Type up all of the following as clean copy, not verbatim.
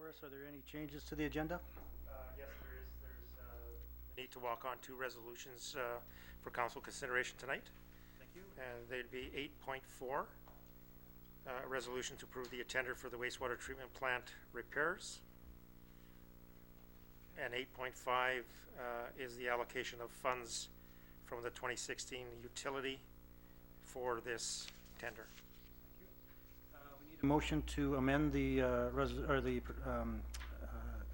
before us. Are there any changes to the agenda? Yes, there is. There's a need to walk on two resolutions for council consideration tonight. Thank you. And they'd be 8.4, a resolution to approve the attender for the wastewater treatment plant repairs. And 8.5 is the allocation of funds from the 2016 utility for this tender. We need a motion to amend the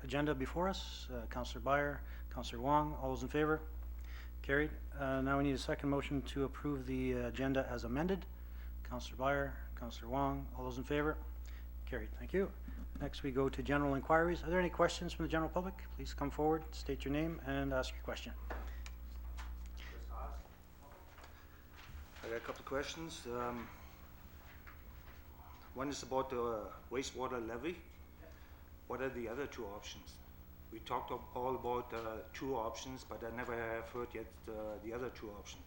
agenda before us. Councillor Beyer, Councillor Wong, all those in favor? Carried. Now we need a second motion to approve the agenda as amended. Councillor Beyer, Councillor Wong, all those in favor? Carried. Thank you. Next we go to general inquiries. Are there any questions from the general public? Please come forward, state your name, and ask your question. I got a couple of questions. One is about the wastewater levy. What are the other two options? We talked all about two options, but I never have heard yet the other two options.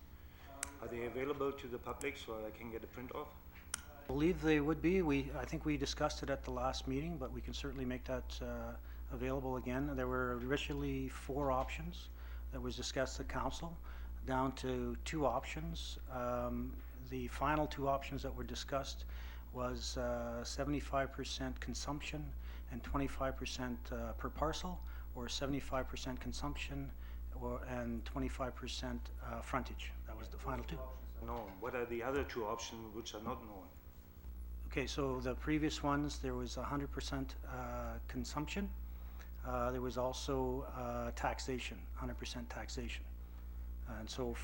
Are they available to the public so I can get a print off? I believe they would be. I think we discussed it at the last meeting, but we can certainly make that available again. There were originally 4 options that was discussed at council, down to 2 options. The final 2 options that were discussed was 75% consumption and 25% per parcel, or 75% consumption and 25% frontage. That was the final 2. No. What are the other 2 options which are not known? Okay, so the previous ones, there was 100% consumption. There was also taxation, 100% taxation. And so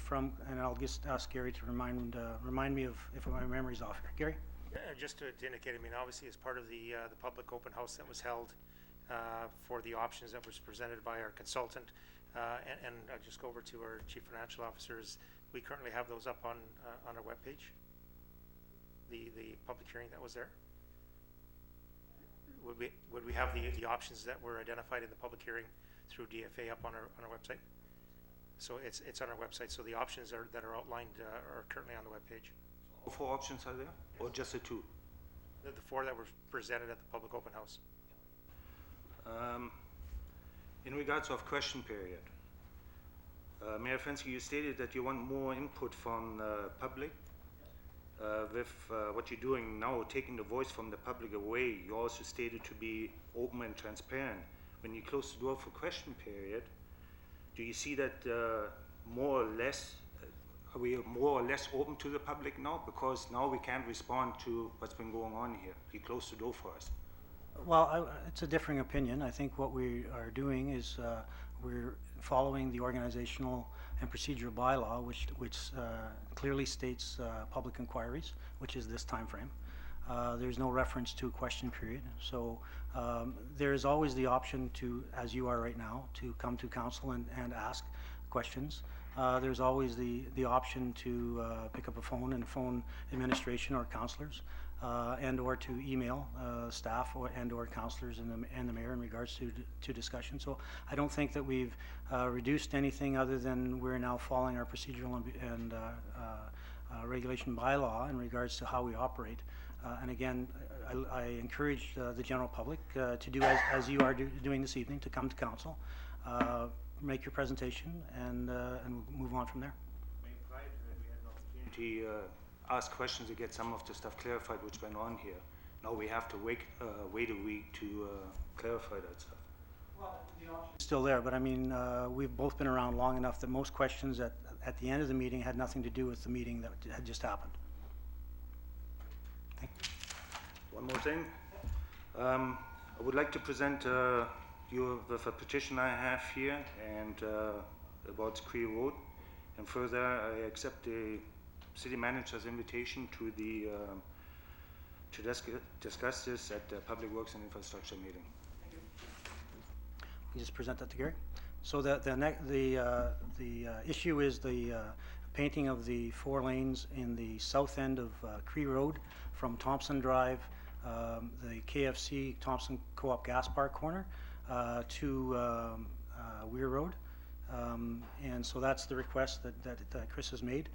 and I'll just ask Gary to remind me of if my memory's off here. Gary? Just to indicate, I mean, obviously as part of the public open house that was held for the options that was presented by our consultant, and I'll just go over to our chief financial officers. We currently have those up on our webpage. The public hearing that was there. Would we have the options that were identified in the public hearing through DFA up on our website? So it's on our website. So the options that are outlined are currently on the webpage. All 4 options are there, or just the 2? The 4 that were presented at the public open house. In regards of question period, Mayor Fenske, you stated that you want more input from the public. With what you're doing now, taking the voice from the public away, you also stated to be open and transparent. When you close the door for question period, do you see that more or less, are we more or less open to the public now? Because now we can't respond to what's been going on here. You close the door for us. Well, it's a differing opinion. I think what we are doing is we're following the organizational and procedural bylaw, which clearly states public inquiries, which is this time frame. There's no reference to a question period. So there is always the option to, as you are right now, to come to council and ask questions. There's always the option to pick up a phone and phone administration or councillors, and or to email staff and or councillors and the mayor in regards to discussion. So I don't think that we've reduced anything other than we're now following our procedural and regulation bylaw in regards to how we operate. And again, I encourage the general public to do as you are doing this evening, to come to council, make your presentation, and move on from there. Prior to that, we had an opportunity to ask questions to get some of the stuff clarified which went on here. Now we have to wait a week to clarify that stuff. Well, the option is still there, but I mean, we've both been around long enough that most questions at the end of the meeting had nothing to do with the meeting that had just happened. Thank you. One more thing. I would like to present you with a petition I have here and about Cree Road. And further, I accept the city manager's invitation to discuss this at the Public Works and Infrastructure meeting. You just present that to Gary. So the issue is the painting of the 4 lanes in the south end of Cree Road from Thompson Drive, the KFC Thompson Co-op Gas Bar corner, to Weir Road. And so that's the request that Chris has made.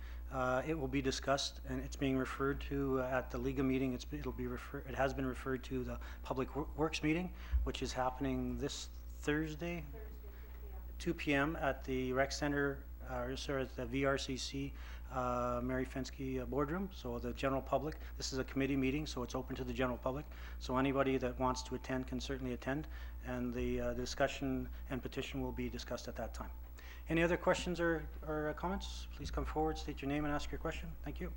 It will be discussed, and it's being referred to at the Liga meeting. It has been referred to the Public Works meeting, which is happening this Thursday, 2 p.m. at the Rec Center, at the VRCC Mary Fensky boardroom. So the general public, this is a committee meeting, so it's open to the general public. So anybody that wants to attend can certainly attend, and the discussion and petition will be discussed at that time. Any other questions or comments? Please come forward, state your name and ask your question. Thank you.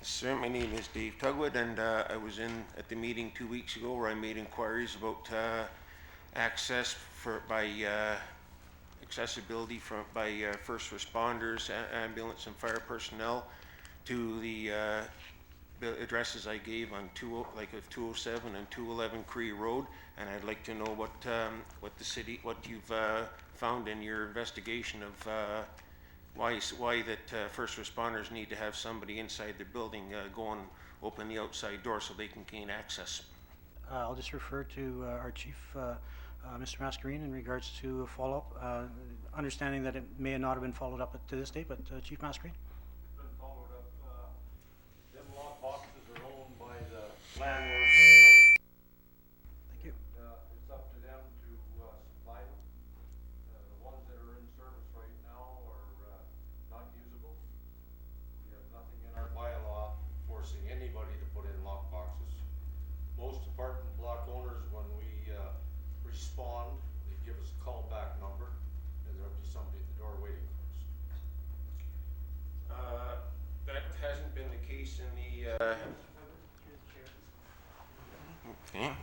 Sir, my name is Dave Tugwood, and I was in at the meeting 2 weeks ago where I made inquiries about access by accessibility by first responders, ambulance and fire personnel to the addresses I gave on 207 and 211 Cree Road, and I'd like to know what you've found in your investigation of why that first responders need to have somebody inside the building go and open the outside door so they can gain access. I'll just refer to our chief, Mr. Mascarene, in regards to a follow-up, understanding that it may not have been followed up to this date, but Chief Mascarene? It's been followed up. Them lock boxes are owned by the landlord. Thank you. It's up to them to supply them. The ones that are in service right now are not usable. We have nothing in our bylaw forcing anybody to put in lock boxes. Most apartment block owners, when we respond, they give us a callback number, and there'll be somebody at the door waiting for us. That hasn't been the case in the okay.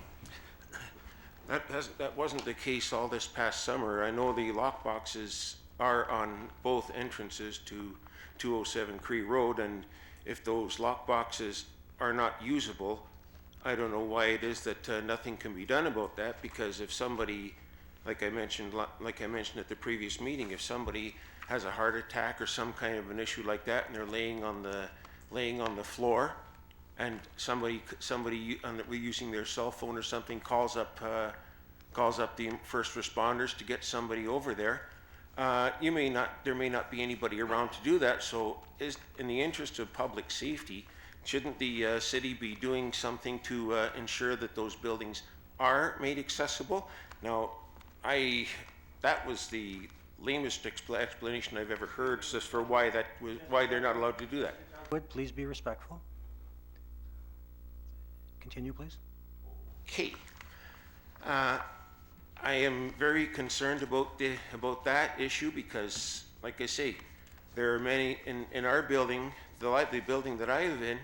That wasn't the case all this past summer. I know the lock boxes are on both entrances to 207 Cree Road, and if those lock boxes are not usable, I don't know why it is that nothing can be done about that, because if somebody, like I mentioned at the previous meeting, if somebody has a heart attack or some kind of an issue like that, and they're laying on the floor, and somebody using their cell phone or something calls up the first responders to get somebody over there, there may not be anybody around to do that. So, in the interest of public safety, shouldn't the city be doing something to ensure that those buildings are made accessible? Now, that was the lamest explanation I've ever heard just for why they're not allowed to do that. Would please be respectful. Continue, please. Okay. I am very concerned about that issue because, like I say, there are many in our building, the building that I live in.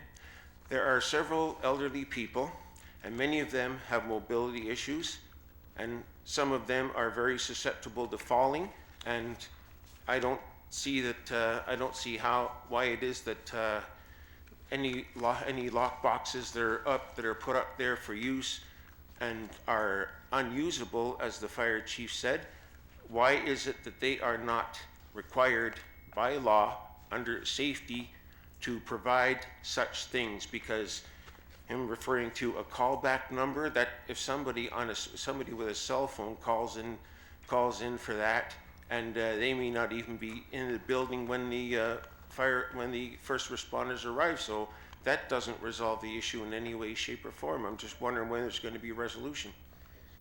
There are several elderly people, and many of them have mobility issues, and some of them are very susceptible to falling. And I don't see why it is that any lock boxes that are put up there for use and are unusable, as the fire chief said, why is it that they are not required by law under safety to provide such things? Because him referring to a callback number, that if somebody with a cell phone calls in for that, and they may not even be in the building when the first responders arrive, so that doesn't resolve the issue in any way, shape, or form. I'm just wondering when there's going to be a resolution.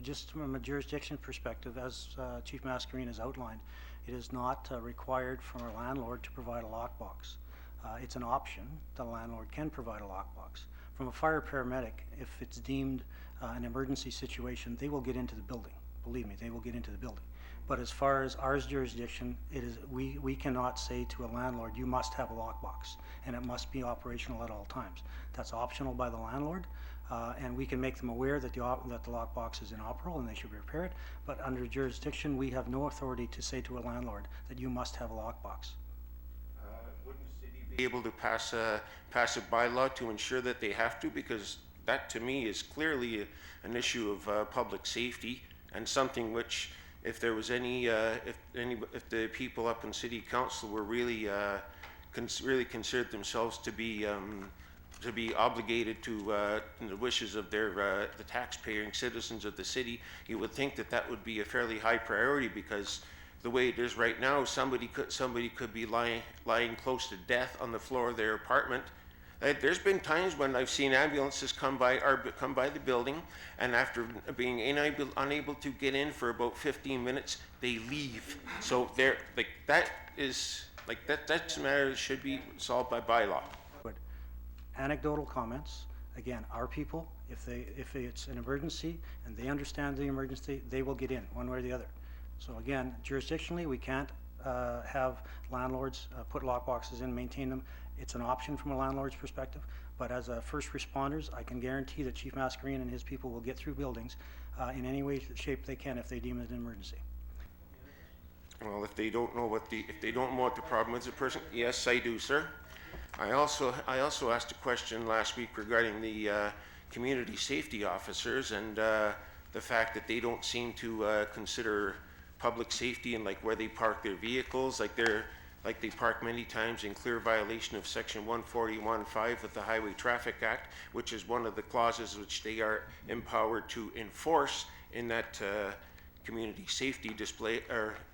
Just from a jurisdiction perspective, as Chief Mascarene has outlined, it is not required from a landlord to provide a lockbox. It's an option. The landlord can provide a lockbox. From a fire paramedic, if it's deemed an emergency situation, they will get into the building. Believe me, they will get into the building. But as far as our jurisdiction, it is we cannot say to a landlord, you must have a lockbox, and it must be operational at all times. That's optional by the landlord, and we can make them aware that the lockbox is inoperable and they should repair it. But under jurisdiction, we have no authority to say to a landlord that you must have a lockbox. Wouldn't the city be able to pass a bylaw to ensure that they have to? Because that, to me, is clearly an issue of public safety, and something which, if there was if the people up in city council were really considered themselves to be to be obligated to the wishes of their the taxpaying citizens of the city, you would think that that would be a fairly high priority, because the way it is right now, somebody could be lying close to death on the floor of their apartment. There's been times when I've seen ambulances come by the building, and after being unable to get in for about 15 minutes, they leave. So they're like that's a matter that should be solved by bylaw. But anecdotal comments, again, our people, if it's an emergency and they understand the emergency, they will get in one way or the other. So again, jurisdictionally, we can't have landlords put lockboxes in, maintain them. It's an option from a landlord's perspective, but as a first responders, I can guarantee that Chief Mascarene and his people will get through buildings in any way, shape they can if they deem it an emergency. Well, if they don't know what the problem is, a person, yes, I do, sir. I also asked a question last week regarding the community safety officers and the fact that they don't seem to consider public safety and like where they park their vehicles, like they park many times in clear violation of Section 141(5) of the Highway Traffic Act, which is one of the clauses which they are empowered to enforce in that community safety display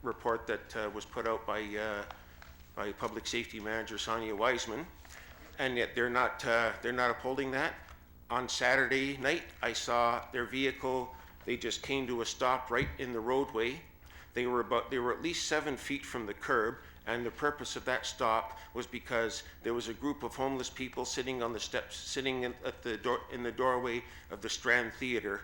report that was put out by Public Safety Manager Sonia Wiseman, and yet they're not upholding that. On Saturday night, I saw their vehicle. They just came to a stop right in the roadway. They were at least 7 feet from the curb, and the purpose of that stop was because there was a group of homeless people sitting on the steps, sitting in the doorway of the Strand Theatre.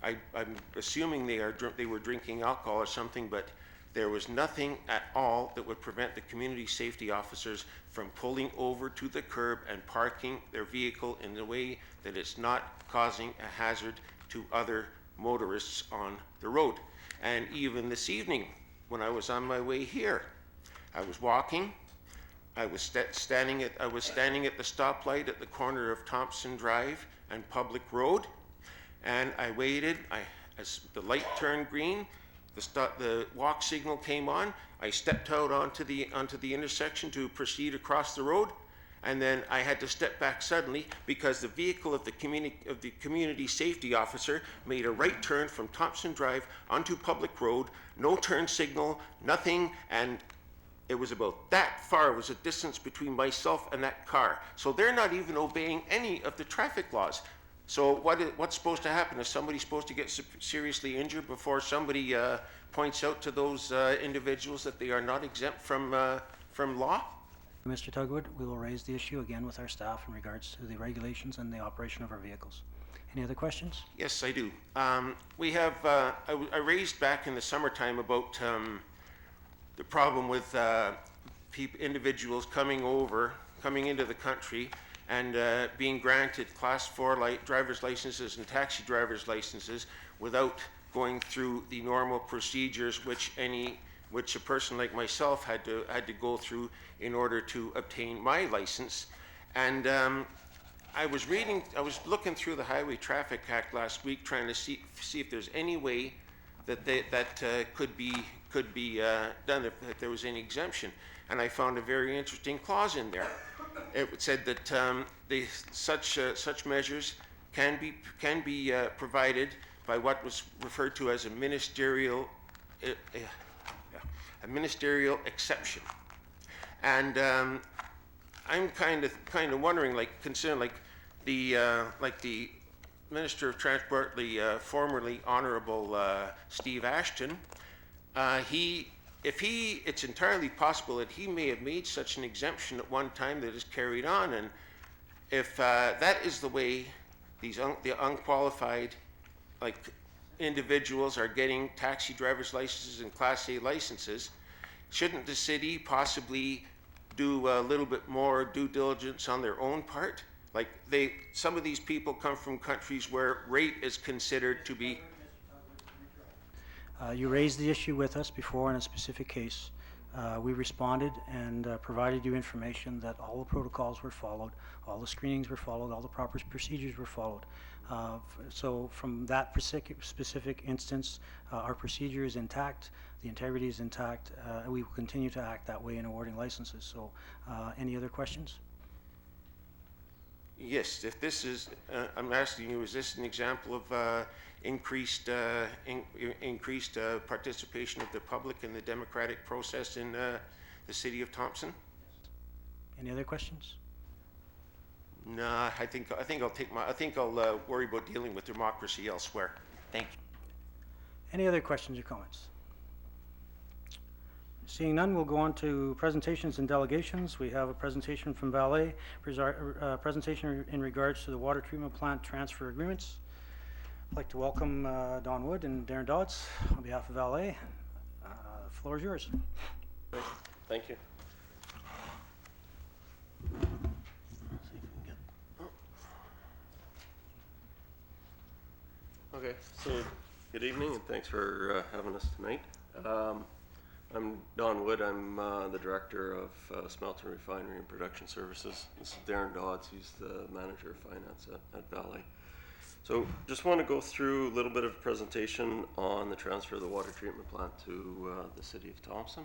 I'm assuming they were drinking alcohol or something, but there was nothing at all that would prevent the community safety officers from pulling over to the curb and parking their vehicle in a way that it's not causing a hazard to other motorists on the road. And even this evening, when I was on my way here, I was walking. I was standing at the stoplight at the corner of Thompson Drive and Public Road, and I waited. As the light turned green, the walk signal came on. I stepped out onto the intersection to proceed across the road, and then I had to step back suddenly because the vehicle of the community safety officer made a right turn from Thompson Drive onto Public Road. No turn signal, nothing, and it was about that far. It was a distance between myself and that car. So they're not even obeying any of the traffic laws. So what's supposed to happen? Is somebody supposed to get seriously injured before somebody points out to those individuals that they are not exempt from law? Mr. Tugwood, we will raise the issue again with our staff in regards to the regulations and the operation of our vehicles. Any other questions? Yes, I do. We have, I raised back in the summertime about the problem with individuals coming into the country and being granted Class 4 driver's licenses and taxi driver's licenses without going through the normal procedures which a person like myself had to go through in order to obtain my license. And I was looking through the Highway Traffic Act last week, trying to see if there's any way that could be done if there was any exemption. And I found a very interesting clause in there. It said that such measures can be provided by what was referred to as a ministerial exception. And I'm kind of wondering, considering the Minister of Transport, the formerly Honorable Steve Ashton, it's entirely possible that he may have made such an exemption at one time that is carried on, and if that is the way the unqualified individuals are getting taxi driver's licenses and Class A licenses, shouldn't the city possibly do a little bit more due diligence on their own part? Some of these people come from countries where rape is considered to be. You raised the issue with us before in a specific case. We responded and provided you information that all the protocols were followed, all the screenings were followed, all the proper procedures were followed. So from that specific instance, our procedure is intact, the integrity is intact, and we will continue to act that way in awarding licenses. So any other questions? Yes, if this is, I'm asking you, is this an example of increased participation of the public in the democratic process in the city of Thompson? Any other questions? Nah, I think I'll worry about dealing with democracy elsewhere. Thank you. Any other questions or comments? Seeing none, we'll go on to presentations and delegations. We have a presentation from Valet, presentation in regards to the water treatment plant transfer agreements. I'd like to welcome Don Wood and Darren Dodds on behalf of Valet. The floor is yours. Thank you. Okay, so good evening and thanks for having us tonight. I'm Don Wood. I'm the Director of Smelter Refinery and Production Services. This is Darren Dodds. He's the Manager of Finance at Valet. So just want to go through a little bit of a presentation on the transfer of the water treatment plant to the City of Thompson.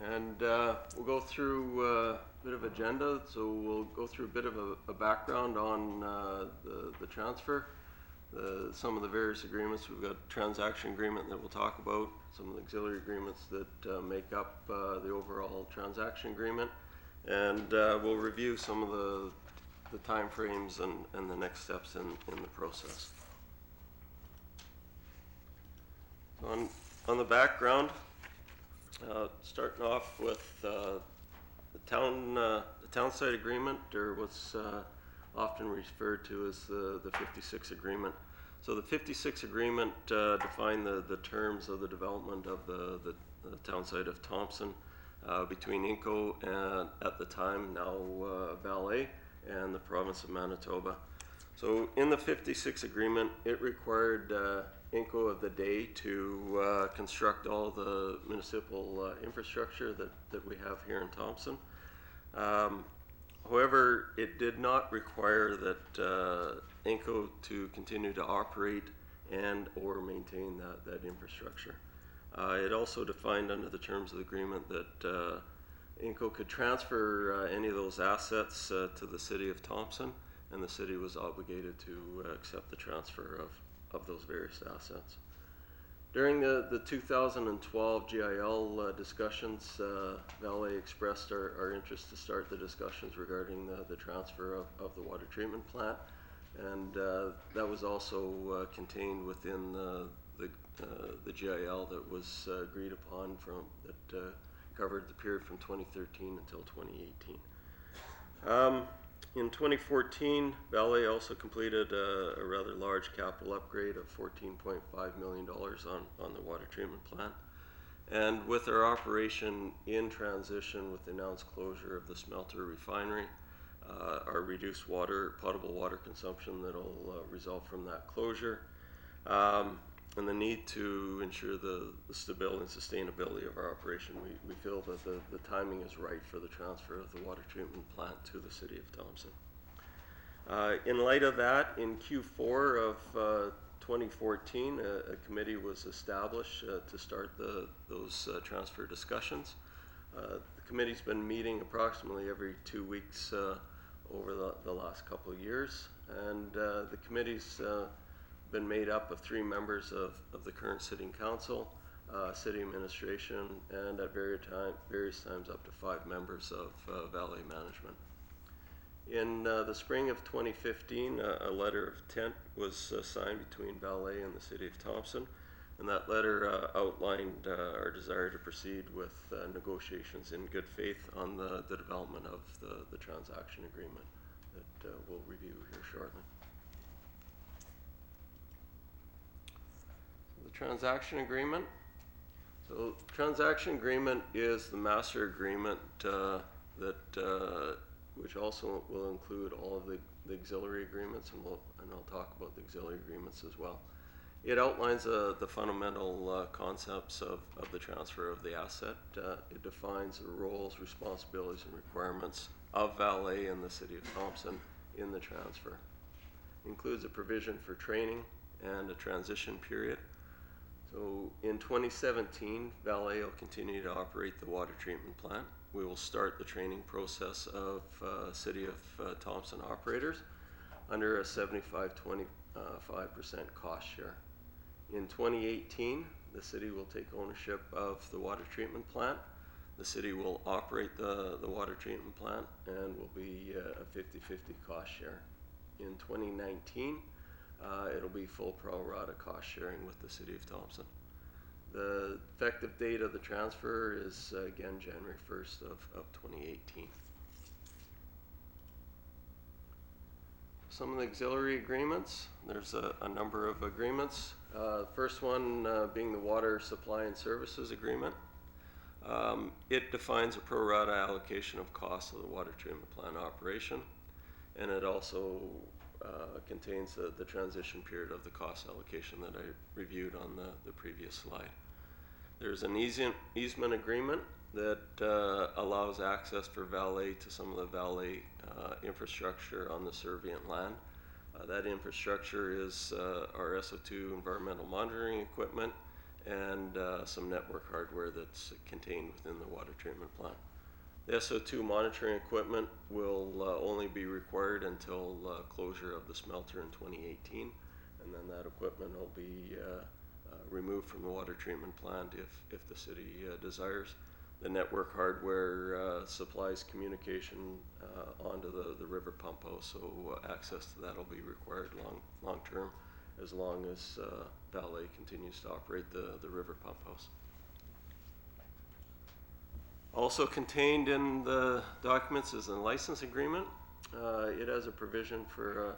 And we'll go through a bit of agenda. So we'll go through a bit of a background on the transfer. Some of the various agreements. We've got transaction agreement that we'll talk about, some of the auxiliary agreements that make up the overall transaction agreement, and we'll review some of the timeframes and the next steps in the process. On the background, starting off with the town site agreement, or what's often referred to as the 56 agreement. So the 56 agreement defined the terms of the development of the town site of Thompson between Inco and, at the time, now Valet, and the province of Manitoba. So in the 56 agreement, it required Inco of the day to construct all the municipal infrastructure that we have here in Thompson. However, it did not require that Inco to continue to operate and or maintain that infrastructure. It also defined under the terms of the agreement that Inco could transfer any of those assets to the City of Thompson, and the city was obligated to accept the transfer of those various assets. During the 2012 GIL discussions, Valet expressed our interest to start the discussions regarding the transfer of the water treatment plant, and that was also contained within the GIL that was agreed upon that covered the period from 2013 until 2018. In 2014, Valet also completed a rather large capital upgrade of $14.5 million on the water treatment plant. And with our operation in transition with the announced closure of the smelter refinery, our reduced potable water consumption that'll result from that closure, and the need to ensure the stability and sustainability of our operation, we feel that the timing is right for the transfer of the water treatment plant to the City of Thompson. In light of that, in Q4 of 2014, a committee was established to start those transfer discussions. The committee's been meeting approximately every 2 weeks over the last couple of years, and the committee's been made up of 3 members of the current sitting council, city administration, and at various times up to 5 members of Valet management. In the spring of 2015, a letter of intent was signed between Valet and the City of Thompson, and that letter outlined our desire to proceed with negotiations in good faith on the development of the transaction agreement that we'll review here shortly. Transaction agreement. So transaction agreement is the master agreement which also will include all of the auxiliary agreements, and I'll talk about the auxiliary agreements as well. It outlines the fundamental concepts of the transfer of the asset. It defines the roles, responsibilities, and requirements of Valet and the City of Thompson in the transfer. It includes a provision for training and a transition period. So in 2017, Valet will continue to operate the water treatment plant. We will start the training process of City of Thompson operators under a 75-25% cost share. In 2018, the city will take ownership of the water treatment plant. The city will operate the water treatment plant and will be a 50-50 cost share. In 2019, it'll be full pro rata cost sharing with the City of Thompson. The effective date of the transfer is again January 1st of 2018. Some of the auxiliary agreements, there's a number of agreements. First one being the Water Supply and Services Agreement. It defines a pro rata allocation of costs of the water treatment plant operation, and it also contains the transition period of the cost allocation that I reviewed on the previous slide. There's an easement agreement that allows access for Valet to some of the Valet infrastructure on the servient land. That infrastructure is our SO2 environmental monitoring equipment and some network hardware that's contained within the water treatment plant. The SO2 monitoring equipment will only be required until closure of the smelter in 2018, and then that equipment will be removed from the water treatment plant if the city desires. The network hardware supplies communication onto the river pump house, so access to that will be required long term, as long as Valet continues to operate the river pump house. Also contained in the documents is a license agreement. It has a provision for a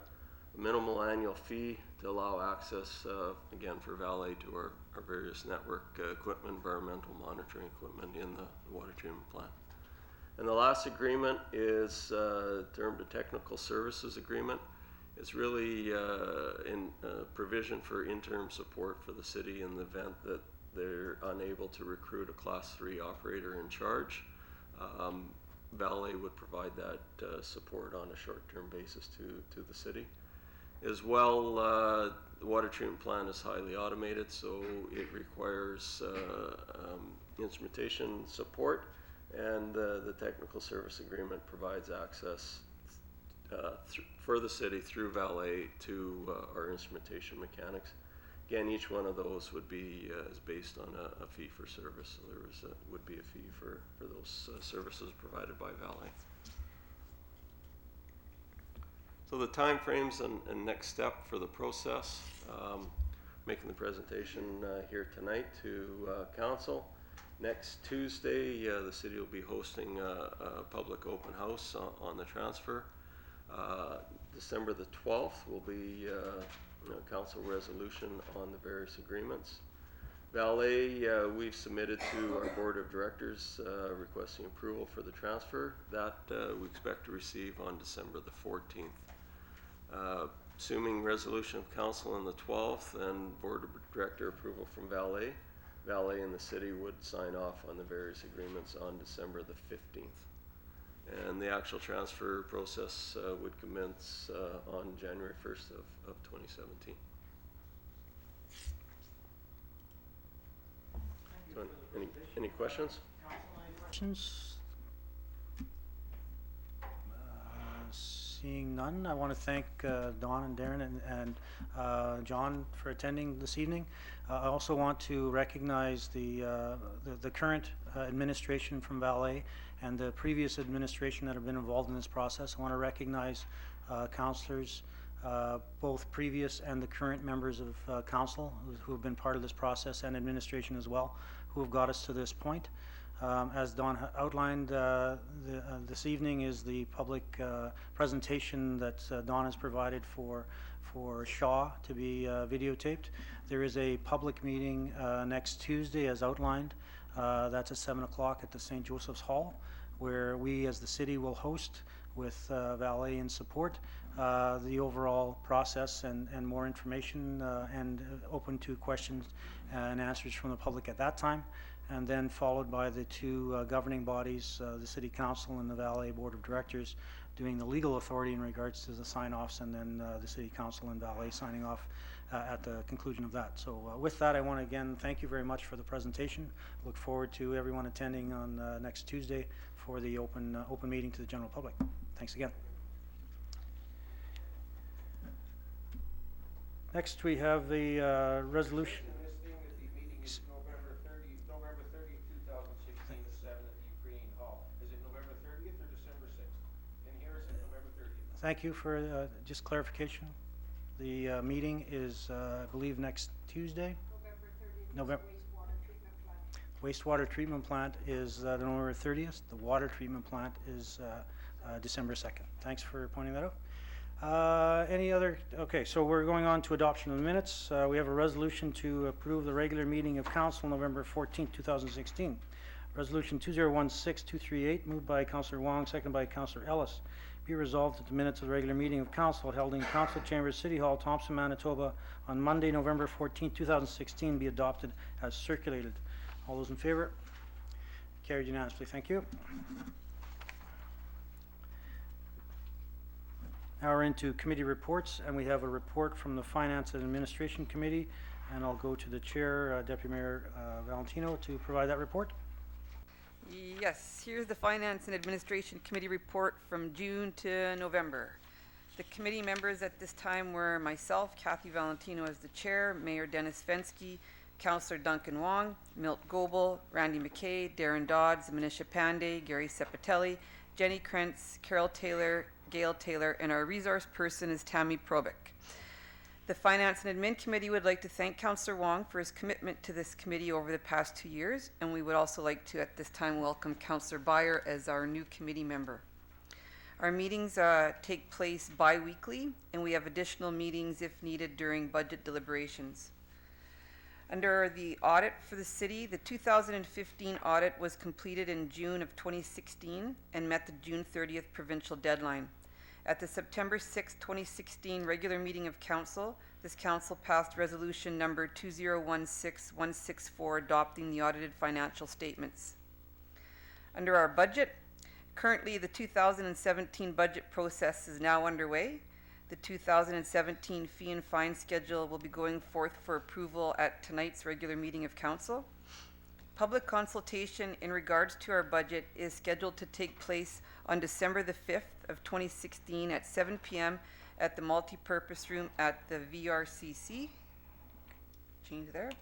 minimal annual fee to allow access, again, for Valet to our various network equipment, environmental monitoring equipment in the water treatment plant. And the last agreement is termed a technical services agreement. It's really in provision for interim support for the city in the event that they're unable to recruit a Class 3 operator in charge. Valet would provide that support on a short-term basis to the city. As well, the water treatment plant is highly automated, so it requires instrumentation support, and the technical service agreement provides access for the city through Valet to our instrumentation mechanics. Again, each one of those would be is based on a fee for service, so there would be a fee for those services provided by Valet. So the timeframes and next step for the process, making the presentation here tonight to council. Next Tuesday, the city will be hosting a public open house on the transfer. December the 12th will be council resolution on the various agreements. Valet, we've submitted to our board of directors requesting approval for the transfer. That we expect to receive on December the 14th. Assuming resolution of council on the 12th and board of director approval from Valet, Valet and the city would sign off on the various agreements on December the 15th. And the actual transfer process would commence on January 1st of 2017. So any questions? Questions? Seeing none, I want to thank Don and Darren and John for attending this evening. I also want to recognize the current administration from Valet and the previous administration that have been involved in this process. I want to recognize councillors, both previous and the current members of council who have been part of this process, and administration as well, who have got us to this point. As Don outlined, this evening is the public presentation that Don has provided for Shaw to be videotaped. There is a public meeting next Tuesday as outlined. That's at 7 o'clock at the St. Joseph's Hall, where we as the city will host with Valet in support the overall process and more information and open to questions and answers from the public at that time, and then followed by the two governing bodies, the City Council and the Valet Board of Directors, doing the legal authority in regards to the sign-offs, and then the City Council and Valet signing off at the conclusion of that. So with that, I want to again thank you very much for the presentation. Look forward to everyone attending on next Tuesday for the open meeting to the general public. Thanks again. Next, we have the resolution. This thing that the meeting is November 30th, 2016, the 7th at the Ukraine Hall. Is it November 30th or December 6th? In here it says November 30th. Thank you for just clarification. The meeting is, I believe, next Tuesday. November 30th. November. Wastewater treatment plant. Wastewater treatment plant is November 30th. The water treatment plant is December 2nd. Thanks for pointing that out. Any other? Okay, so we're going on to adoption of the minutes. We have a resolution to approve the regular meeting of council November 14th, 2016. Resolution 2016-238, moved by Councillor Wong, seconded by Councillor Ellis. Be resolved that the minutes of the regular meeting of council held in Council Chambers, City Hall, Thompson, Manitoba on Monday, November 14th, 2016 be adopted as circulated. All those in favor? Carried unanimously. Thank you. Now we're into committee reports, and we have a report from the Finance and Administration Committee, and I'll go to the Chair, Deputy Mayor Valentino, to provide that report. Yes, here's the Finance and Administration Committee report from June to November. The committee members at this time were myself, Kathy Valentino as the chair, Mayor Dennis Fensky, Councillor Duncan Wong, Milt Goebel, Randy McKay, Darren Dodds, Manisha Pandey, Gary Sepatelli, Jenny Krentz, Carol Taylor, Gail Taylor, and our resource person is Tammy Probick. The Finance and Admin Committee would like to thank Councillor Wong for his commitment to this committee over the past 2 years, and we would also like to at this time welcome Councillor Byer as our new committee member. Our meetings take place bi-weekly, and we have additional meetings if needed during budget deliberations. Under the audit for the city, the 2015 audit was completed in June of 2016 and met the June 30th provincial deadline. At the September 6, 2016 regular meeting of council, this council passed resolution number 2016164 adopting the audited financial statements. Under our budget, currently the 2017 budget process is now underway. The 2017 fee and fine schedule will be going forth for approval at tonight's regular meeting of council. Public consultation in regards to our budget is scheduled to take place on December the 5th of 2016 at 7 p.m. at the multi-purpose room at the VRCC. Change there.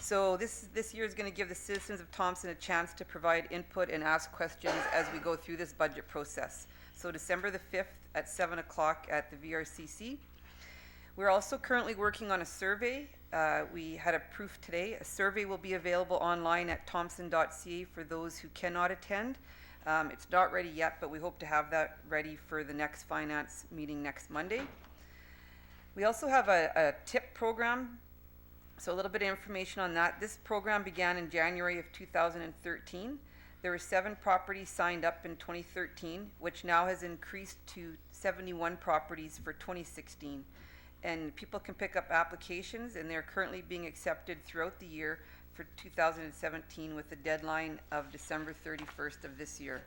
So this year is going to give the citizens of Thompson a chance to provide input and ask questions as we go through this budget process. So December the 5th at 7 o'clock at the VRCC. We're also currently working on a survey. We had a proof today. A survey will be available online at thompson.ca for those who cannot attend. It's not ready yet, but we hope to have that ready for the next finance meeting next Monday. We also have a TIP program, so a little bit of information on that. This program began in January of 2013. There were 7 properties signed up in 2013, which now has increased to 71 properties for 2016. And people can pick up applications, and they're currently being accepted throughout the year for 2017 with a deadline of December 31st of this year.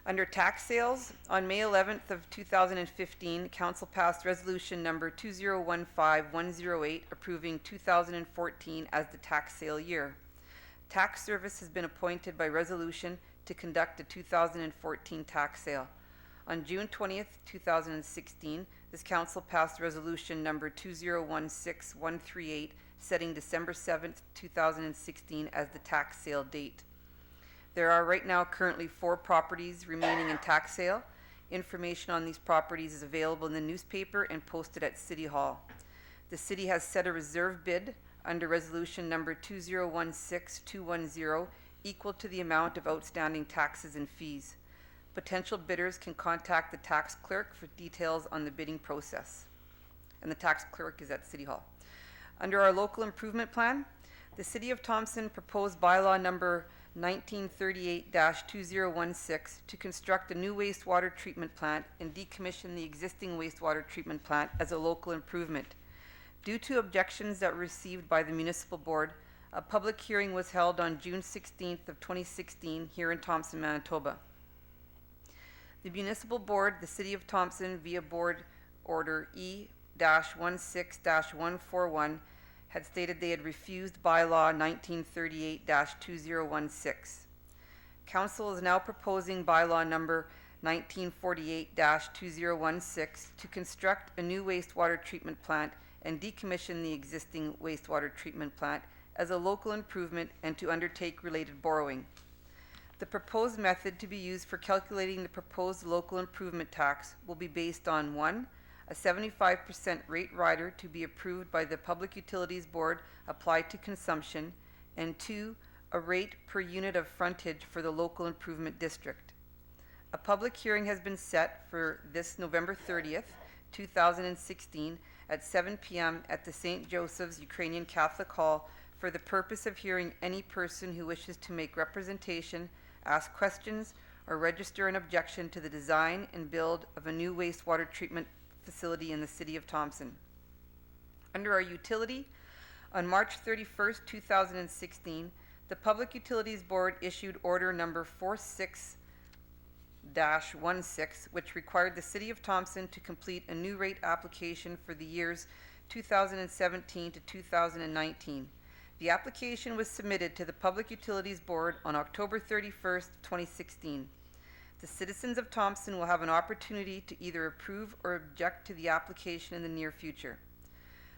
Under tax sales, on May 11th of 2015, Council passed resolution number 2015108 approving 2014 as the tax sale year. Tax Service has been appointed by resolution to conduct a 2014 tax sale. On June 20th, 2016, this council passed resolution number 2016138 setting December 7th, 2016 as the tax sale date. There are right now currently 4 properties remaining in tax sale. Information on these properties is available in the newspaper and posted at City Hall. The city has set a reserve bid under resolution number 2016210 equal to the amount of outstanding taxes and fees. Potential bidders can contact the tax clerk for details on the bidding process. And the tax clerk is at City Hall. Under our local improvement plan, the City of Thompson proposed bylaw number 1938-2016 to construct a new wastewater treatment plant and decommission the existing wastewater treatment plant as a local improvement. Due to objections that were received by the municipal board, a public hearing was held on June 16th of 2016 here in Thompson, Manitoba. The municipal board, the City of Thompson, via Board Order 2016-141 had stated they had refused bylaw 1938-2016. Council is now proposing bylaw number 1948-2016 to construct a new wastewater treatment plant and decommission the existing wastewater treatment plant as a local improvement and to undertake related borrowing. The proposed method to be used for calculating the proposed local improvement tax will be based on 1, a 75% rate rider to be approved by the Public Utilities Board applied to consumption, and 2, a rate per unit of frontage for the local improvement district. A public hearing has been set for this November 30th, 2016 at 7 p.m. at the St. Joseph's Ukrainian Catholic Hall for the purpose of hearing any person who wishes to make representation, ask questions, or register an objection to the design and build of a new wastewater treatment facility in the City of Thompson. Under our utility, on March 31st, 2016, the Public Utilities Board issued order number 46-16, which required the City of Thompson to complete a new rate application for the years 2017 to 2019. The application was submitted to the Public Utilities Board on October 31st, 2016. The citizens of Thompson will have an opportunity to either approve or object to the application in the near future.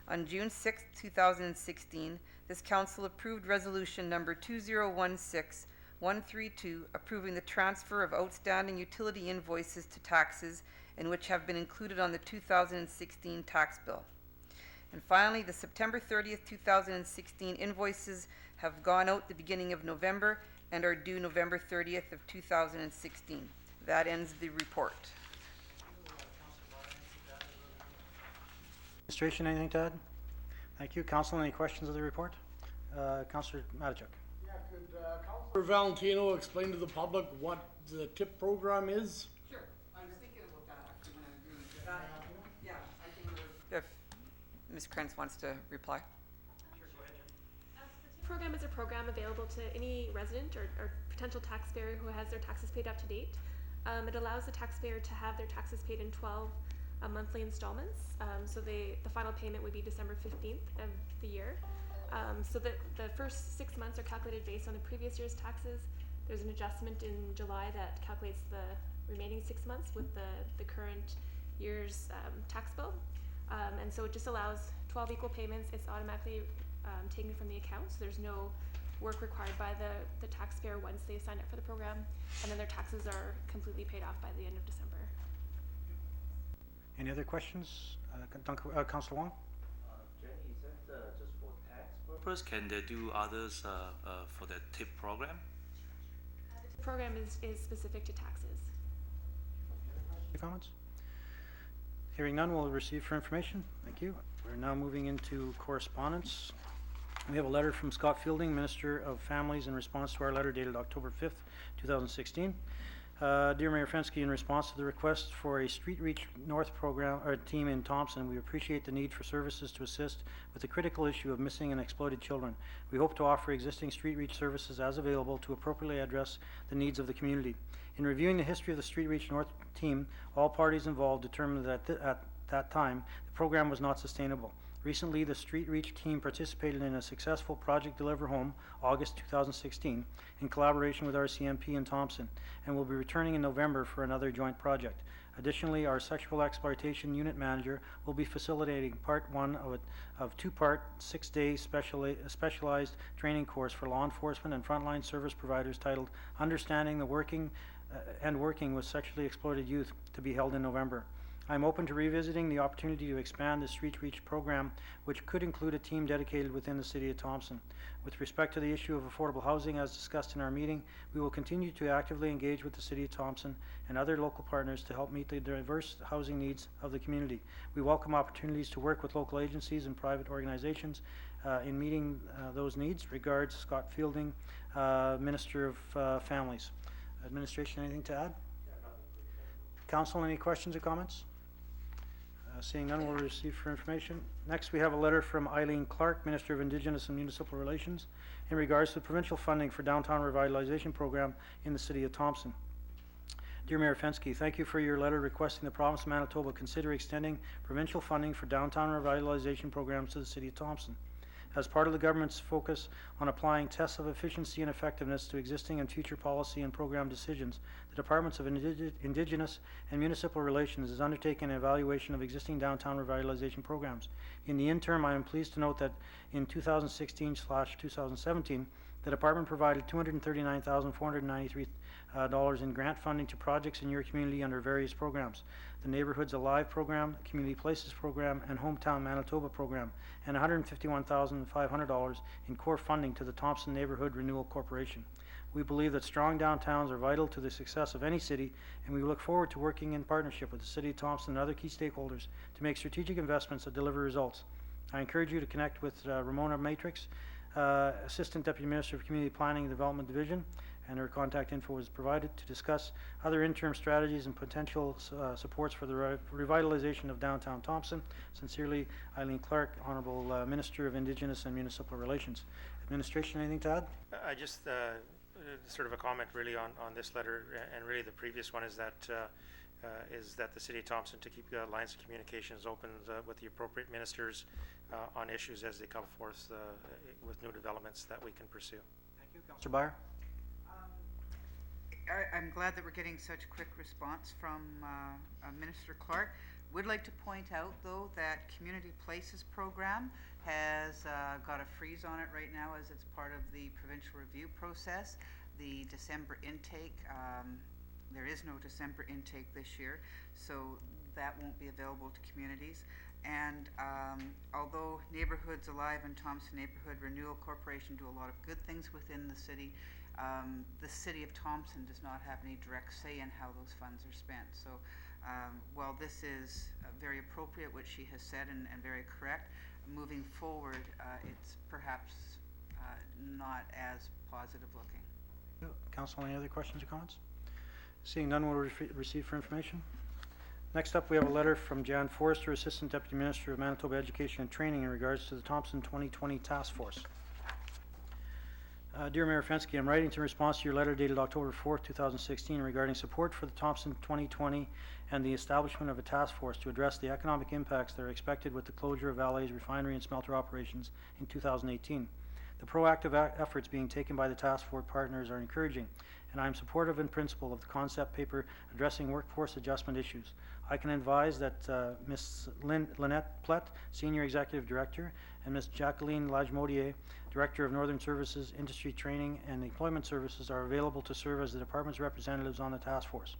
On June 6, 2016, this council approved resolution number 2016-132 approving the transfer of outstanding utility invoices to taxes and which have been included on the 2016 tax bill. And finally, the September 30th, 2016 invoices have gone out the beginning of November and are due November 30th of 2016. That ends the report. Administration, anything to add? Thank you. Council, any questions of the report? Councillor Matichuk. Yeah, could Councillor Valentino explain to the public what the TIP program is? Sure. I was thinking about that actually when I was doing that. Yeah, I think if Ms. Krentz wants to reply. The program is a program available to any resident or potential taxpayer who has their taxes paid up to date. It allows the taxpayer to have their taxes paid in 12 monthly installments. So the final payment would be December 15th of the year. So the first 6 months are calculated based on the previous year's taxes. There's an adjustment in July that calculates the remaining 6 months with the current year's tax bill. And so it just allows 12 equal payments. It's automatically taken from the account, so there's no work required by the taxpayer once they sign up for the program, and then their taxes are completely paid off by the end of December. Any other questions? Councillor Wong? Jenny, is that just for tax purpose? Can they do others for the TIP program? The program is specific to taxes. Any comments? Hearing none, we'll receive for information. Thank you. We're now moving into correspondence. We have a letter from Scott Fielding, Minister of Families, in response to our letter dated October 5th, 2016. Dear Mayor Fenske, in response to the request for a Street Reach North program or team in Thompson, we appreciate the need for services to assist with the critical issue of missing and exploited children. We hope to offer existing Street Reach services as available to appropriately address the needs of the community. In reviewing the history of the Street Reach North team, all parties involved determined that at that time the program was not sustainable. Recently, the Street Reach team participated in a successful Project Deliver Home, August 2016, in collaboration with RCMP in Thompson, and will be returning in November for another joint project. Additionally, our Sexual Exploitation Unit Manager will be facilitating part one of two-part, 6-day specialized training course for law enforcement and frontline service providers titled Understanding the Working with Sexually Exploited Youth, to be held in November. I'm open to revisiting the opportunity to expand the Street Reach program, which could include a team dedicated within the City of Thompson. With respect to the issue of affordable housing, as discussed in our meeting, we will continue to actively engage with the City of Thompson and other local partners to help meet the diverse housing needs of the community. We welcome opportunities to work with local agencies and private organizations in meeting those needs. Regards, Scott Fielding, Minister of Families. Administration, anything to add? Council, any questions or comments? Seeing none, we'll receive for information. Next, we have a letter from Eileen Clark, Minister of Indigenous and Municipal Relations, in regards to provincial funding for downtown revitalization program in the City of Thompson. Dear Mayor Fenske, thank you for your letter requesting the province of Manitoba consider extending provincial funding for downtown revitalization programs to the City of Thompson. As part of the government's focus on applying tests of efficiency and effectiveness to existing and future policy and program decisions, the Departments of Indigenous and Municipal Relations has undertaken an evaluation of existing downtown revitalization programs. In the interim, I am pleased to note that in 2016/2017, the department provided $239,493 in grant funding to projects in your community under various programs. The Neighborhoods Alive program, Community Places program, and Hometown Manitoba program, and $151,500 in core funding to the Thompson Neighborhood Renewal Corporation. We believe that strong downtowns are vital to the success of any city, and we look forward to working in partnership with the City of Thompson and other key stakeholders to make strategic investments that deliver results. I encourage you to connect with Ramona Matrix, Assistant Deputy Minister of Community Planning and Development Division, and her contact info is provided to discuss other interim strategies and potential supports for the revitalization of downtown Thompson. Sincerely, Eileen Clark, Honorable Minister of Indigenous and Municipal Relations. Administration, anything to add? I just sort of a comment really on this letter, and really the previous one is that the City of Thompson to keep lines of communications open with the appropriate ministers on issues as they come forth with new developments that we can pursue. Thank you. Councillor Byer? I'm glad that we're getting such quick response from Minister Clark. Would like to point out, though, that Community Places program has got a freeze on it right now as it's part of the provincial review process. The December intake, there is no December intake this year, so that won't be available to communities. And although Neighborhoods Alive and Thompson Neighborhood Renewal Corporation do a lot of good things within the City of Thompson does not have any direct say in how those funds are spent. So while this is very appropriate, what she has said, and very correct, moving forward, it's perhaps not as positive looking. Council, any other questions or comments? Seeing none, we'll receive for information. Next up, we have a letter from Jan Forrester, Assistant Deputy Minister of Manitoba Education and Training, in regards to the Thompson 2020 Task Force. Dear Mayor Fenske, I'm writing in response to your letter dated October 4th, 2016 regarding support for the Thompson 2020 and the establishment of a task force to address the economic impacts that are expected with the closure of Vale's refinery and smelter operations in 2018. The proactive efforts being taken by the task force partners are encouraging, and I am supportive in principle of the concept paper addressing workforce adjustment issues. I can advise that Ms. Lynette Plett, Senior Executive Director, and Ms. Jacqueline Lajmodier, Director of Northern Services, Industry Training and Employment Services, are available to serve as the department's representatives on the task force.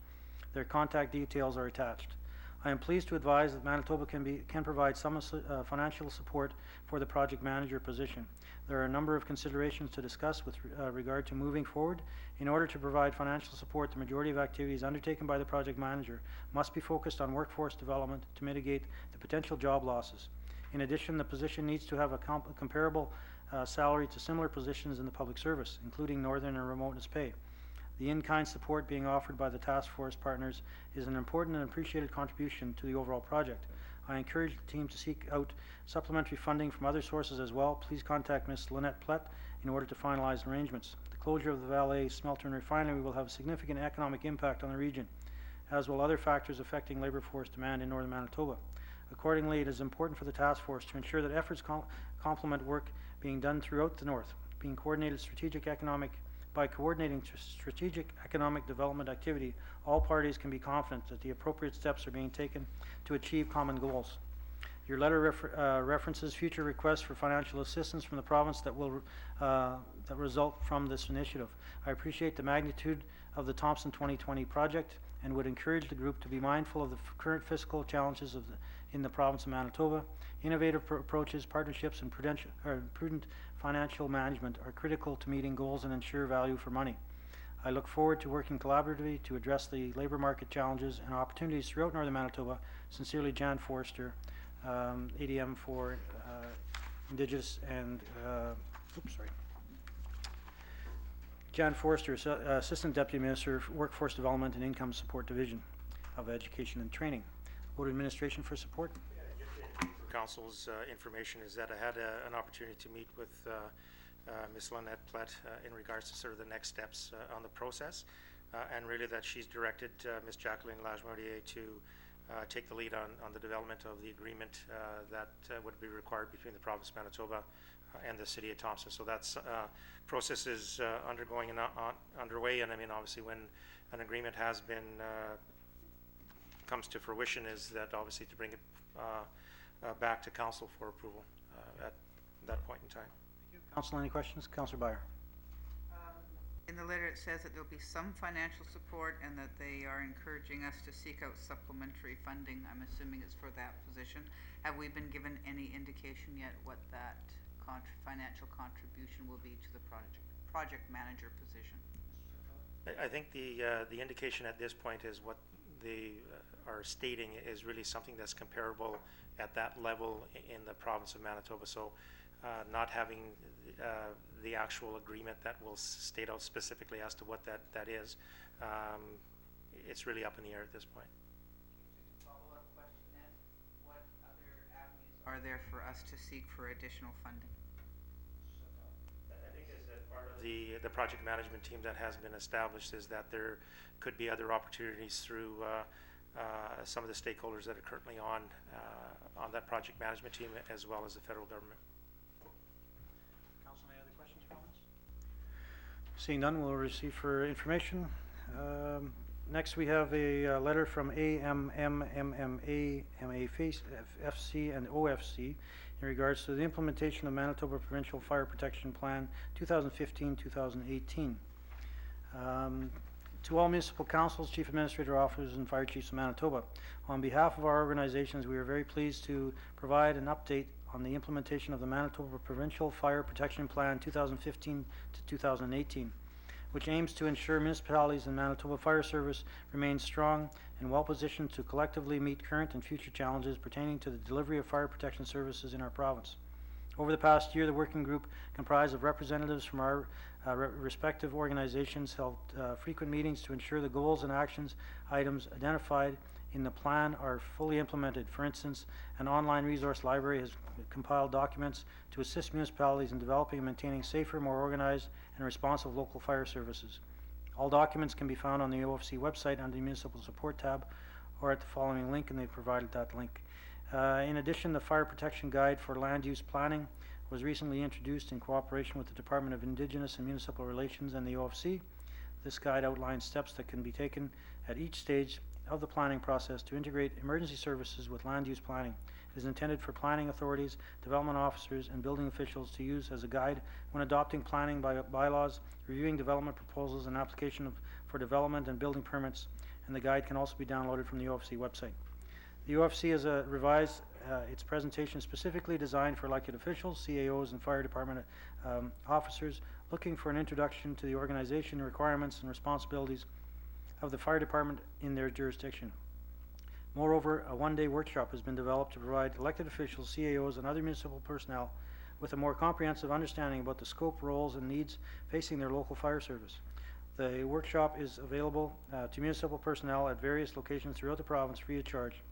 Their contact details are attached. I am pleased to advise that Manitoba can provide some financial support for the project manager position. There are a number of considerations to discuss with regard to moving forward. In order to provide financial support, the majority of activities undertaken by the project manager must be focused on workforce development to mitigate the potential job losses. In addition, the position needs to have a comparable salary to similar positions in the public service, including northern and remoteness pay. The in-kind support being offered by the task force partners is an important and appreciated contribution to the overall project. I encourage the team to seek out supplementary funding from other sources as well. Please contact Ms. Lynette Plett in order to finalize arrangements. The closure of the Vale smelter and refinery will have a significant economic impact on the region, as will other factors affecting labor force demand in northern Manitoba. Accordingly, it is important for the task force to ensure that efforts complement work being done throughout the north, being coordinated by coordinating strategic economic development activity. All parties can be confident that the appropriate steps are being taken to achieve common goals. Your letter references future requests for financial assistance from the province that will that result from this initiative. I appreciate the magnitude of the Thompson 2020 project and would encourage the group to be mindful of the current fiscal challenges in the province of Manitoba. Innovative approaches, partnerships, and prudent financial management are critical to meeting goals and ensure value for money. I look forward to working collaboratively to address the labor market challenges and opportunities throughout northern Manitoba. Sincerely, Jan Forrester, ADM for Indigenous and Jan Forrester, Assistant Deputy Minister for Workforce Development and Income Support Division of Education and Training. Go to administration for support. Council's information is that I had an opportunity to meet with Ms. Lynette Plett in regards to sort of the next steps on the process. and really that she's directed Ms. Jacqueline Lajemodier to take the lead on the development of the agreement that would be required between the province of Manitoba and the city of Thompson. So that's process is undergoing and underway, and I mean obviously when an agreement has been comes to fruition, is that obviously to bring it back to council for approval at that point in time. Council, any questions? Councillor Byer. In the letter, it says that there'll be some financial support and that they are encouraging us to seek out supplementary funding. I'm assuming it's for that position. Have we been given any indication yet what that financial contribution will be to the project manager position? I think the indication at this point is what they are stating is really something that's comparable at that level in the province of Manitoba. So not having the actual agreement that will state out specifically as to what that is, it's really up in the air at this point. Follow-up question then, what other avenues are there for us to seek for additional funding? I think as part of the project management team that has been established is that there could be other opportunities through some of the stakeholders that are currently on that project management team, as well as the federal government. Council, any other questions or comments? Seeing none, we'll receive for information. Next, we have a letter from AMMMA, MAFC, and OFC in regards to the implementation of Manitoba Provincial Fire Protection Plan 2015-2018. To all municipal councils, chief administrator officers, and fire chiefs of Manitoba, on behalf of our organizations, we are very pleased to provide an update on the implementation of the Manitoba Provincial Fire Protection Plan 2015-2018, which aims to ensure municipalities and Manitoba Fire Service remain strong and well positioned to collectively meet current and future challenges pertaining to the delivery of fire protection services in our province. Over the past year, the working group, comprised of representatives from our respective organizations, held frequent meetings to ensure the goals and actions items identified in the plan are fully implemented. For instance, an online resource library has compiled documents to assist municipalities in developing and maintaining safer, more organized, and responsive local fire services. All documents can be found on the OFC website under the Municipal Support tab or at the following link, and they've provided that link. In addition, the Fire Protection Guide for Land Use Planning was recently introduced in cooperation with the Department of Indigenous and Municipal Relations and the OFC. This guide outlines steps that can be taken at each stage of the planning process to integrate emergency services with land use planning. It is intended for planning authorities, development officers, and building officials to use as a guide when adopting planning bylaws, reviewing development proposals, and application for development and building permits, and the guide can also be downloaded from the OFC website. The OFC has revised its presentation specifically designed for elected officials, CAOs, and fire department officers looking for an introduction to the organization, requirements, and responsibilities of the fire department in their jurisdiction. Moreover, a one-day workshop has been developed to provide elected officials, CAOs, and other municipal personnel with a more comprehensive understanding about the scope, roles, and needs facing their local fire service. The workshop is available to municipal personnel at various locations throughout the province free of charge.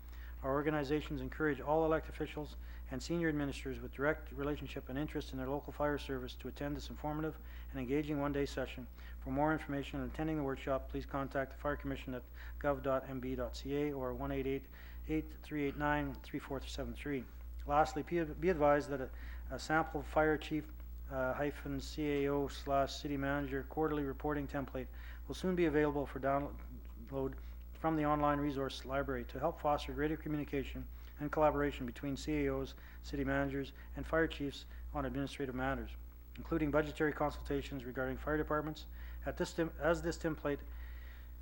Our organizations encourage all elected officials and senior administrators with direct relationship and interest in their local fire service to attend this informative and engaging one-day session. For more information on attending the workshop, please contact the Fire Commission at gov.mb.ca or 1-888-389-3473. Lastly, be advised that a sample fire chief CAO/city manager quarterly reporting template will soon be available for download from the online resource library to help foster greater communication and collaboration between CAOs, city managers, and fire chiefs on administrative matters, including budgetary consultations regarding fire departments. As this template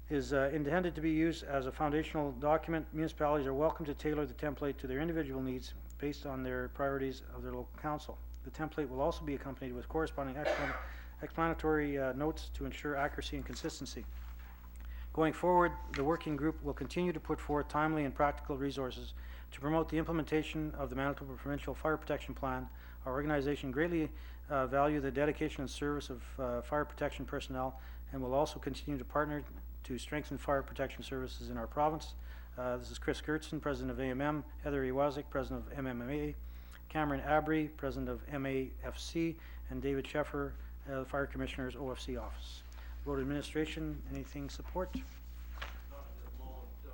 is intended to be used as a foundational document, municipalities are welcome to tailor the template to their individual needs based on their priorities of their local council. The template will also be accompanied with corresponding explanatory notes to ensure accuracy and consistency. Going forward, the working group will continue to put forth timely and practical resources to promote the implementation of the Manitoba Provincial Fire Protection Plan. Our organization greatly value the dedication and service of fire protection personnel and will also continue to partner to strengthen fire protection services in our province. This is Chris Gertson, President of AMM, Heather Iwazik, President of MMMA, Cameron Abry, President of MAFC, and David Sheffer, the Fire Commissioner's OFC office. Go to administration, anything support? Not at this moment, Mr.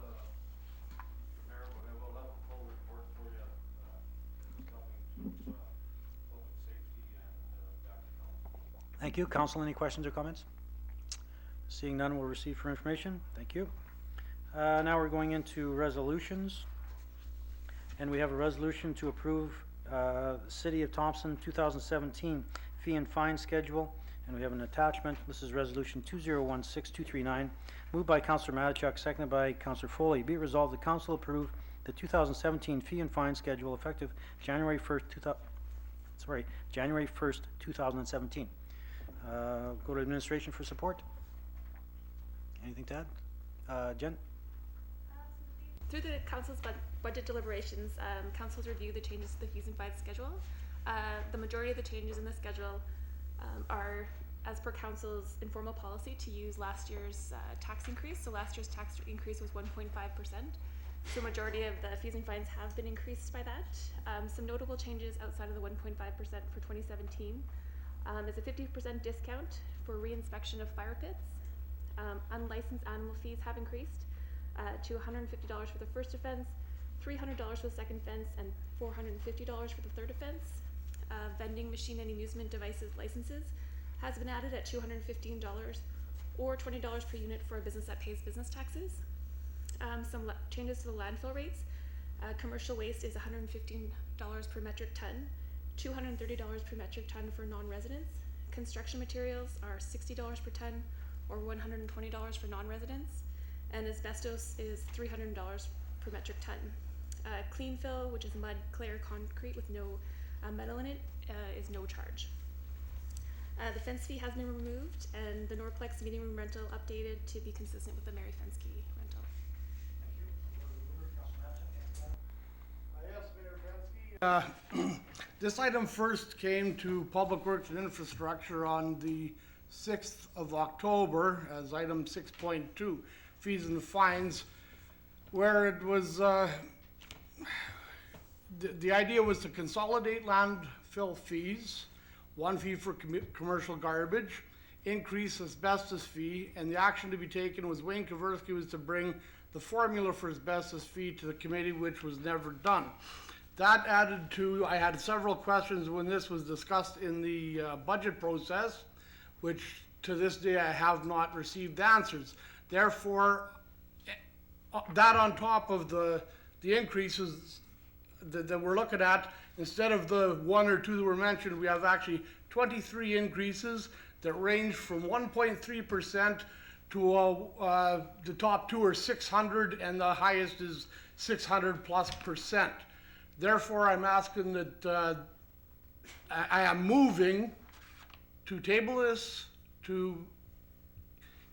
Mayor, but I will have a full report for you, coming to, public safety and, back to council. Thank you. Council, any questions or comments? Seeing none, we'll receive for information. Thank you. Now we're going into resolutions. And we have a resolution to approve City of Thompson 2017 fee and fine schedule. And we have an attachment. This is Resolution 2016239, moved by Councillor Matichuk, seconded by Councillor Foley. Be it resolved, the Council approve the 2017 fee and fine schedule effective January 1st, 2017. Go to administration for support. Anything to add? Jen? Through the council's budget deliberations, council's reviewed the changes to the fees and fines schedule. The majority of the changes in the schedule are as per council's informal policy to use last year's tax increase. So last year's tax increase was 1.5%. So majority of the fees and fines have been increased by that. Some notable changes outside of the 1.5% for 2017 is a 50% discount for reinspection of fire pits. Unlicensed animal fees have increased to $150 for the first offense, $300 for the second offense, and $450 for the third offense. Vending machine and amusement devices licenses has been added at $215 or $20 per unit for a business that pays business taxes. Some changes to the landfill rates. Commercial waste is $115 per metric ton, $230 per metric ton for non-residents. Construction materials are $60 per ton or $120 for non-residents. And asbestos is $300 per metric ton. Clean fill, which is mud, clay, or concrete with no metal in it, is no charge. The fence fee has been removed, and the Norplex meeting room rental updated to be consistent with the Mary Fensky rental. Yes, Mayor Fensky. This item first came to Public Works and Infrastructure on the 6th of October as item 6.2, fees and fines, where it was, the idea was to consolidate landfill fees, one fee for commercial garbage, increase asbestos fee, and the action to be taken was Wayne Kaversky was to bring the formula for asbestos fee to the committee, which was never done. That added to, I had several questions when this was discussed in the budget process, which to this day I have not received answers. Therefore, that on top of the increases that we're looking at, instead of the one or two that were mentioned, we have actually 23 increases that range from 1.3% to the top two are 600 and the highest is 600+%. Therefore, I'm asking that I am moving to table this to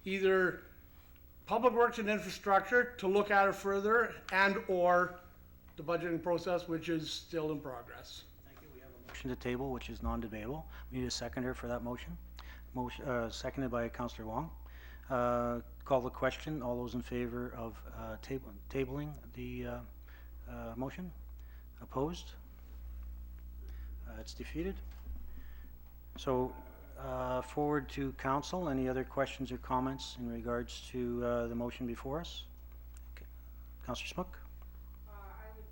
either Public Works and Infrastructure to look at it further and or the budgeting process, which is still in progress. Thank you. We have a motion to table, which is non-debatable. We need a seconder for that motion. Seconded by Councillor Wong. Call the question. All those in favor of tabling the motion? Opposed? It's defeated. So forward to council. Any other questions or comments in regards to the motion before us? Okay. Councillor Smook? I would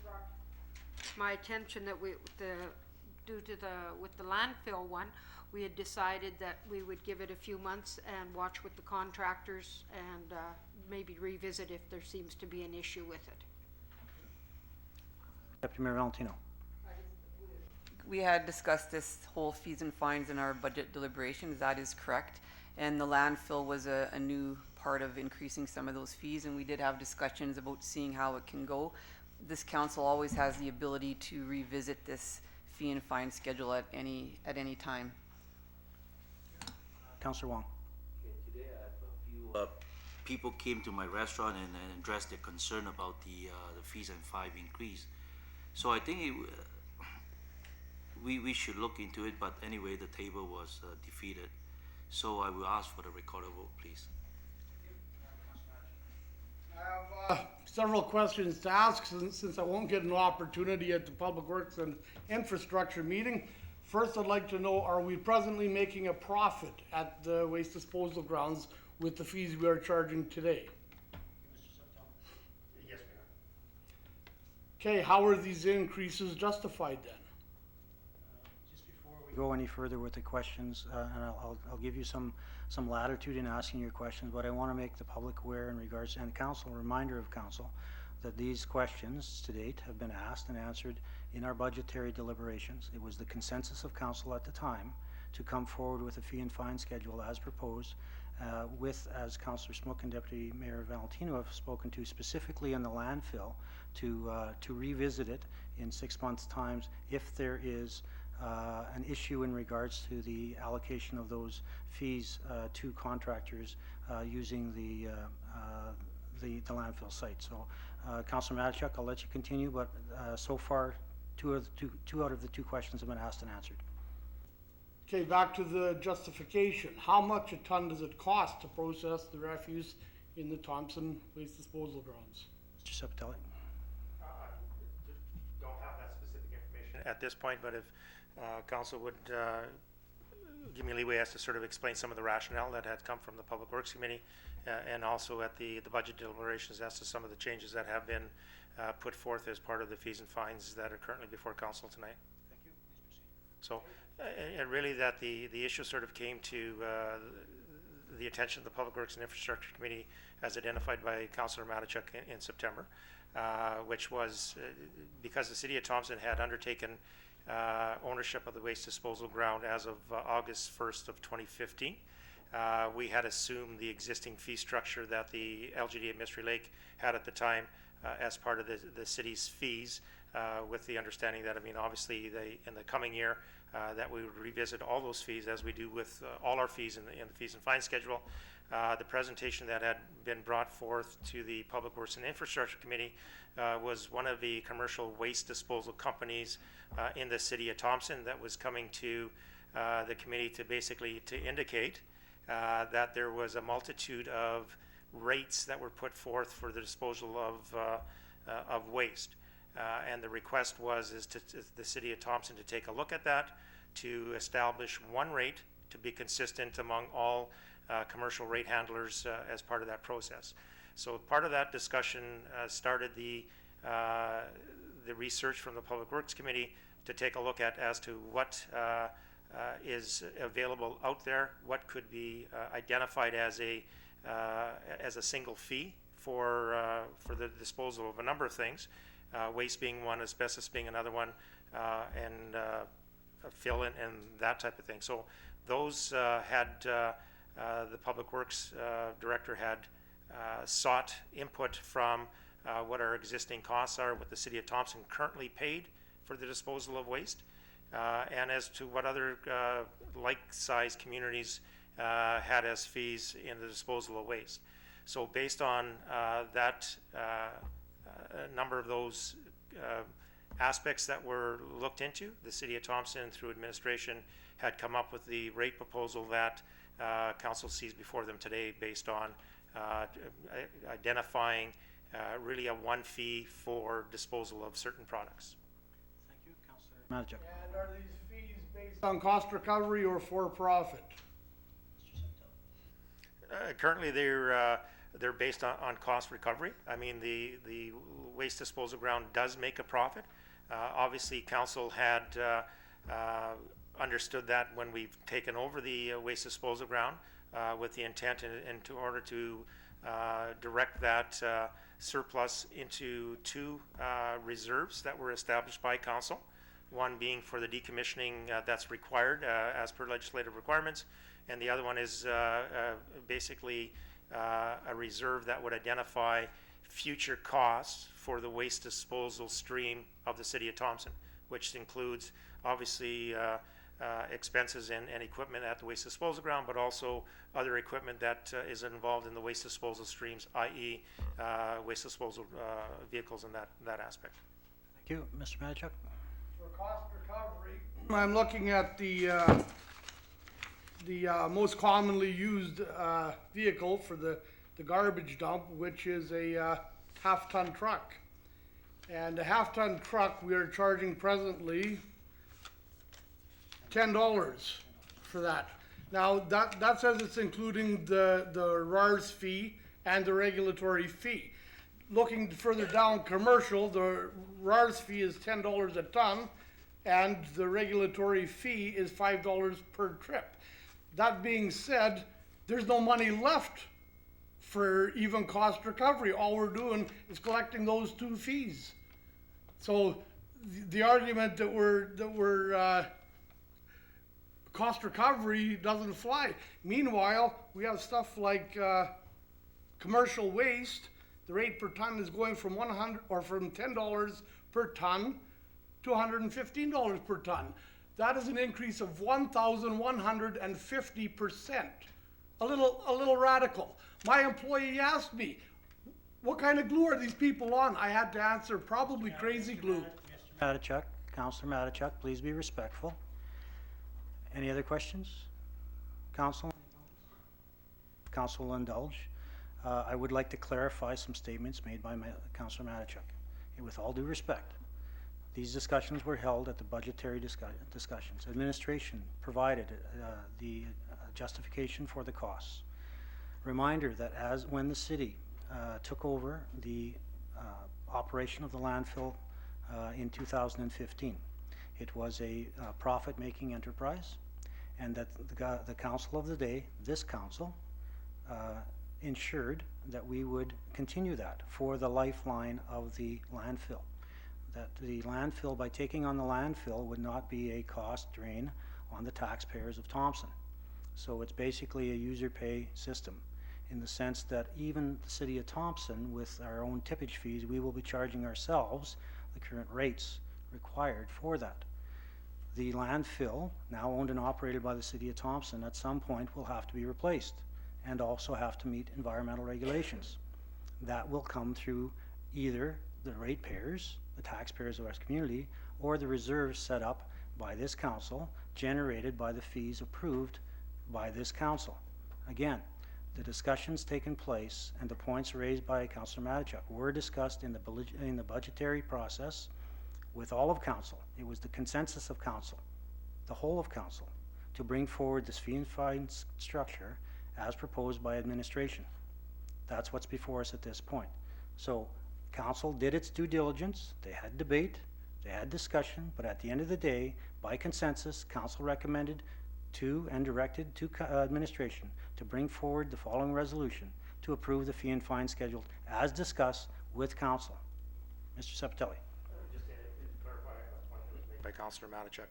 brought my attention that with the landfill one, we had decided that we would give it a few months and watch with the contractors and maybe revisit if there seems to be an issue with it. Deputy Mayor Valentino. We had discussed this whole fees and fines in our budget deliberations. That is correct. And the landfill was a new part of increasing some of those fees, and we did have discussions about seeing how it can go. This council always has the ability to revisit this fee and fine schedule at any time. Councillor Wong. Okay, today I have a few people came to my restaurant and addressed their concern about the fees and fine increase. So I think we should look into it, but anyway, the table was defeated. So I will ask for the recorded vote, please. I have several questions to ask since I won't get an opportunity at the Public Works and Infrastructure meeting. First, I'd like to know, are we presently making a profit at the waste disposal grounds with the fees we are charging today? Yes, Mayor. Okay, how are these increases justified then? Just before we go any further with the questions, and I'll give you some latitude in asking your questions, but I want to make the public aware in regards, and council, a reminder of council, that these questions to date have been asked and answered in our budgetary deliberations. It was the consensus of council at the time to come forward with a fee and fine schedule as proposed, with, as Councillor Smook and Deputy Mayor Valentino have spoken to, specifically in the landfill, to revisit it in 6 months' times if there is an issue in regards to the allocation of those fees to contractors using the landfill site. So, Councillor Matichuk, I'll let you continue, but so far, two out of the two questions have been asked and answered. Okay, back to the justification. How much a ton does it cost to process the refuse in the Thompson waste disposal grounds? Mr. Sepatelli. Don't have that specific information at this point, but if council would give me leeway as to sort of explain some of the rationale that had come from the Public Works Committee, and also at the budget deliberations as to some of the changes that have been put forth as part of the fees and fines that are currently before council tonight. Thank you. Please proceed. So, and really that the issue sort of came to the attention of the Public Works and Infrastructure Committee as identified by Councillor Matichuk in September, which was because the City of Thompson had undertaken ownership of the waste disposal ground as of August 1st of 2015. We had assumed the existing fee structure that the LGD at Mystery Lake had at the time as part of the city's fees, with the understanding that, I mean, obviously in the coming year that we would revisit all those fees as we do with all our fees in the fees and fine schedule. The presentation that had been brought forth to the Public Works and Infrastructure Committee was one of the commercial waste disposal companies in the City of Thompson that was coming to the committee to basically to indicate that there was a multitude of rates that were put forth for the disposal of waste. And the request is to the City of Thompson to take a look at that, to establish one rate to be consistent among all commercial rate handlers as part of that process. So part of that discussion started the research from the Public Works Committee to take a look at as to what is available out there, what could be identified as a single fee for the disposal of a number of things, waste being one, asbestos being another one, and fill and that type of thing. So those had the Public Works Director had sought input from what our existing costs are, what the City of Thompson currently paid for the disposal of waste, and as to what other like-sized communities had as fees in the disposal of waste. So based on that number of those aspects that were looked into, the City of Thompson, through administration, had come up with the rate proposal that council sees before them today, based on identifying really a one fee for disposal of certain products. Thank you, Councillor Matichuk. And are these fees based on cost recovery or for profit? Currently, they're based on cost recovery. I mean, the waste disposal ground does make a profit. Obviously, council had understood that when we've taken over the waste disposal ground, with the intent and in order to direct that surplus into two reserves that were established by council. One being for the decommissioning that's required as per legislative requirements, and the other one is basically a reserve that would identify future costs for the waste disposal stream of the City of Thompson, which includes obviously expenses and equipment at the waste disposal ground, but also other equipment that is involved in the waste disposal streams, i.e. Waste disposal vehicles in that aspect. Thank you. Mr. Matichuk? For cost recovery, I'm looking at the most commonly used vehicle for the garbage dump, which is a half-ton truck. And a half-ton truck we are charging presently $10 for that. Now, that says it's including the RARS fee and the regulatory fee. Looking further down, commercial, the RARS fee is $10 a ton, and the regulatory fee is $5 per trip. That being said, there's no money left for even cost recovery. All we're doing is collecting those two fees. So the argument that we're cost recovery doesn't fly. Meanwhile, we have stuff like commercial waste. The rate per ton is going from from $10 per ton to $115 per ton. That is an increase of 1,150%. A little radical. My employee asked me, what kind of glue are these people on? I had to answer, probably crazy glue. Matichuk, Councillor Matichuk, please be respectful. Any other questions? Council? Council will indulge. I would like to clarify some statements made by Councillor Matichuk. With all due respect, these discussions were held at the budgetary discussions. Administration provided the justification for the costs. Reminder that when the city took over the operation of the landfill in 2015, it was a profit-making enterprise, and that the council of the day, this council, ensured that we would continue that for the lifeline of the landfill. That the landfill, by taking on the landfill, would not be a cost drain on the taxpayers of Thompson. So it's basically a user pay system, in the sense that even the city of Thompson, with our own tippage fees, we will be charging ourselves the current rates required for that. The landfill, now owned and operated by the city of Thompson, at some point will have to be replaced and also have to meet environmental regulations. That will come through either the ratepayers, the taxpayers of our community, or the reserves set up by this council, generated by the fees approved by this council. Again, the discussions taken place and the points raised by Councillor Matichuk were discussed in the budgetary process with all of council. It was the consensus of council, the whole of council, to bring forward this fee and fine structure as proposed by administration. That's what's before us at this point. So council did its due diligence. They had debate, they had discussion, but at the end of the day, by consensus, council recommended to and directed to administration to bring forward the following resolution to approve the fee and fine schedule as discussed with council. Mr. Sepatelli. Just to clarify a point that was made by Councillor Matichuk.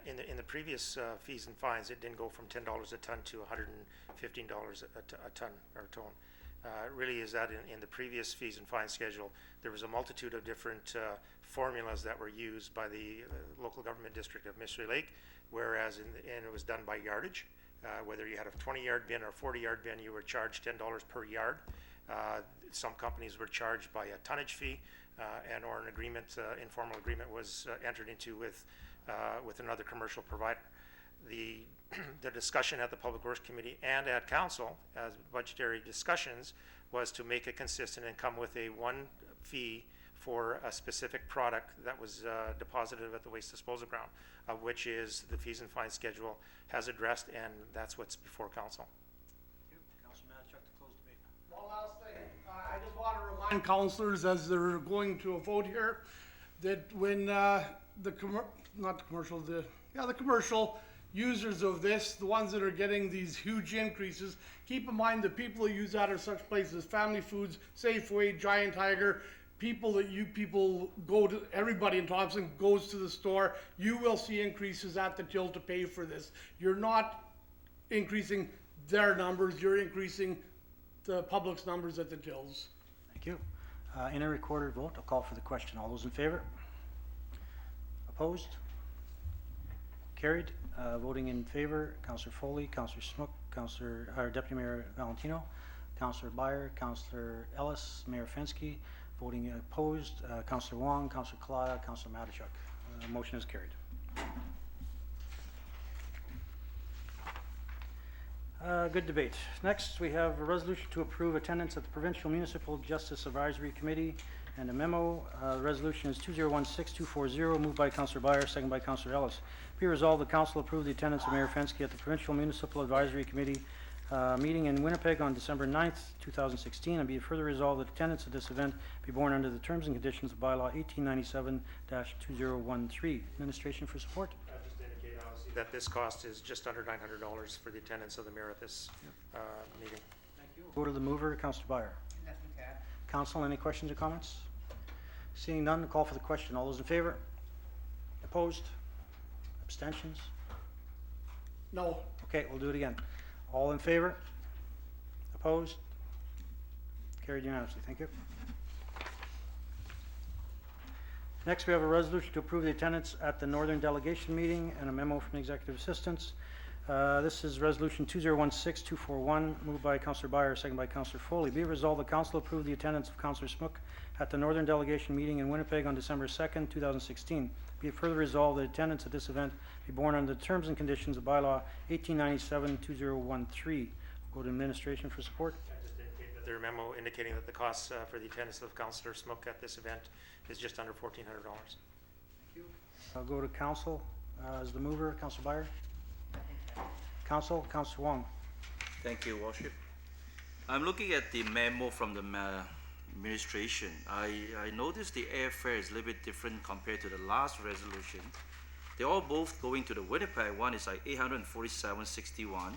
In the previous fees and fines, it didn't go from $10 a ton to $115 a ton or a ton. Really is that in the previous fees and fine schedule, there was a multitude of different formulas that were used by the local government district of Mystery Lake, whereas and it was done by yardage. Whether you had a 20-yard bin or a 40-yard bin, you were charged $10 per yard. Some companies were charged by a tonnage fee, or an agreement, informal agreement was entered into with another commercial provider. The discussion at the Public Works Committee and at Council, as budgetary discussions, was to make it consistent and come with a one fee for a specific product that was deposited at the waste disposal ground, which is the fees and fines schedule has addressed, and that's what's before Council. Councillor Matichuk to close debate. One last thing. I just want to remind councillors as they're going to a vote here that when the commercial users of this, the ones that are getting these huge increases, keep in mind the people who use that are such places as Family Foods, Safeway, Giant Tiger, everybody in Thompson goes to the store. You will see increases at the till to pay for this. You're not increasing their numbers, you're increasing the public's numbers at the tills. Thank you. In a recorded vote, I'll call for the question. All those in favor? Opposed? Carried. Voting in favor, Councillor Foley, Councillor Smook, Deputy Mayor Valentino, Councillor Beyer, Councillor Ellis, Mayor Fensky. Voting opposed, Councillor Wong, Councillor Kalata, Councillor Matichuk. Motion is carried. Good debate. Next, we have a resolution to approve attendance at the Provincial Municipal Justice Advisory Committee and a memo. The resolution is 2016-240, moved by Councillor Byer, second by Councillor Ellis. Be resolved, the council approve the attendance of Mayor Fensky at the Provincial Municipal Advisory Committee meeting in Winnipeg on December 9th, 2016, and be it further resolved that attendance at this event be borne under the terms and conditions of bylaw 1897-2013. Administration for support. I just indicate obviously that this cost is just under $900 for the attendance of the mayor at this meeting. Thank you. Go to the mover, Councillor Byer. Nothing to add. Council, any questions or comments? Seeing none, call for the question. All those in favor? Opposed? Abstentions? No. Okay, we'll do it again. All in favor? Opposed? Carried unanimously. Thank you. Next, we have a resolution to approve the attendance at the Northern Delegation meeting and a memo from the Executive Assistants. This is Resolution 2016-241, moved by Councillor Byer, second by Councillor Foley. Be it resolved, the Council approve the attendance of Councillor Smook at the Northern Delegation meeting in Winnipeg on December 2nd, 2016. Be it further resolved that attendance at this event be borne under the terms and conditions of bylaw 1897-2013. Go to administration for support. I just indicate that their memo indicating that the cost for the attendance of Councillor Smook at this event is just under $1,400. I'll go to council as the mover, Councillor Byer. Council, Councillor Wong. Thank you, Worship. I'm looking at the memo from the administration. I noticed the airfare is a little bit different compared to the last resolution. They're all both going to the Winnipeg. One is like $847.61.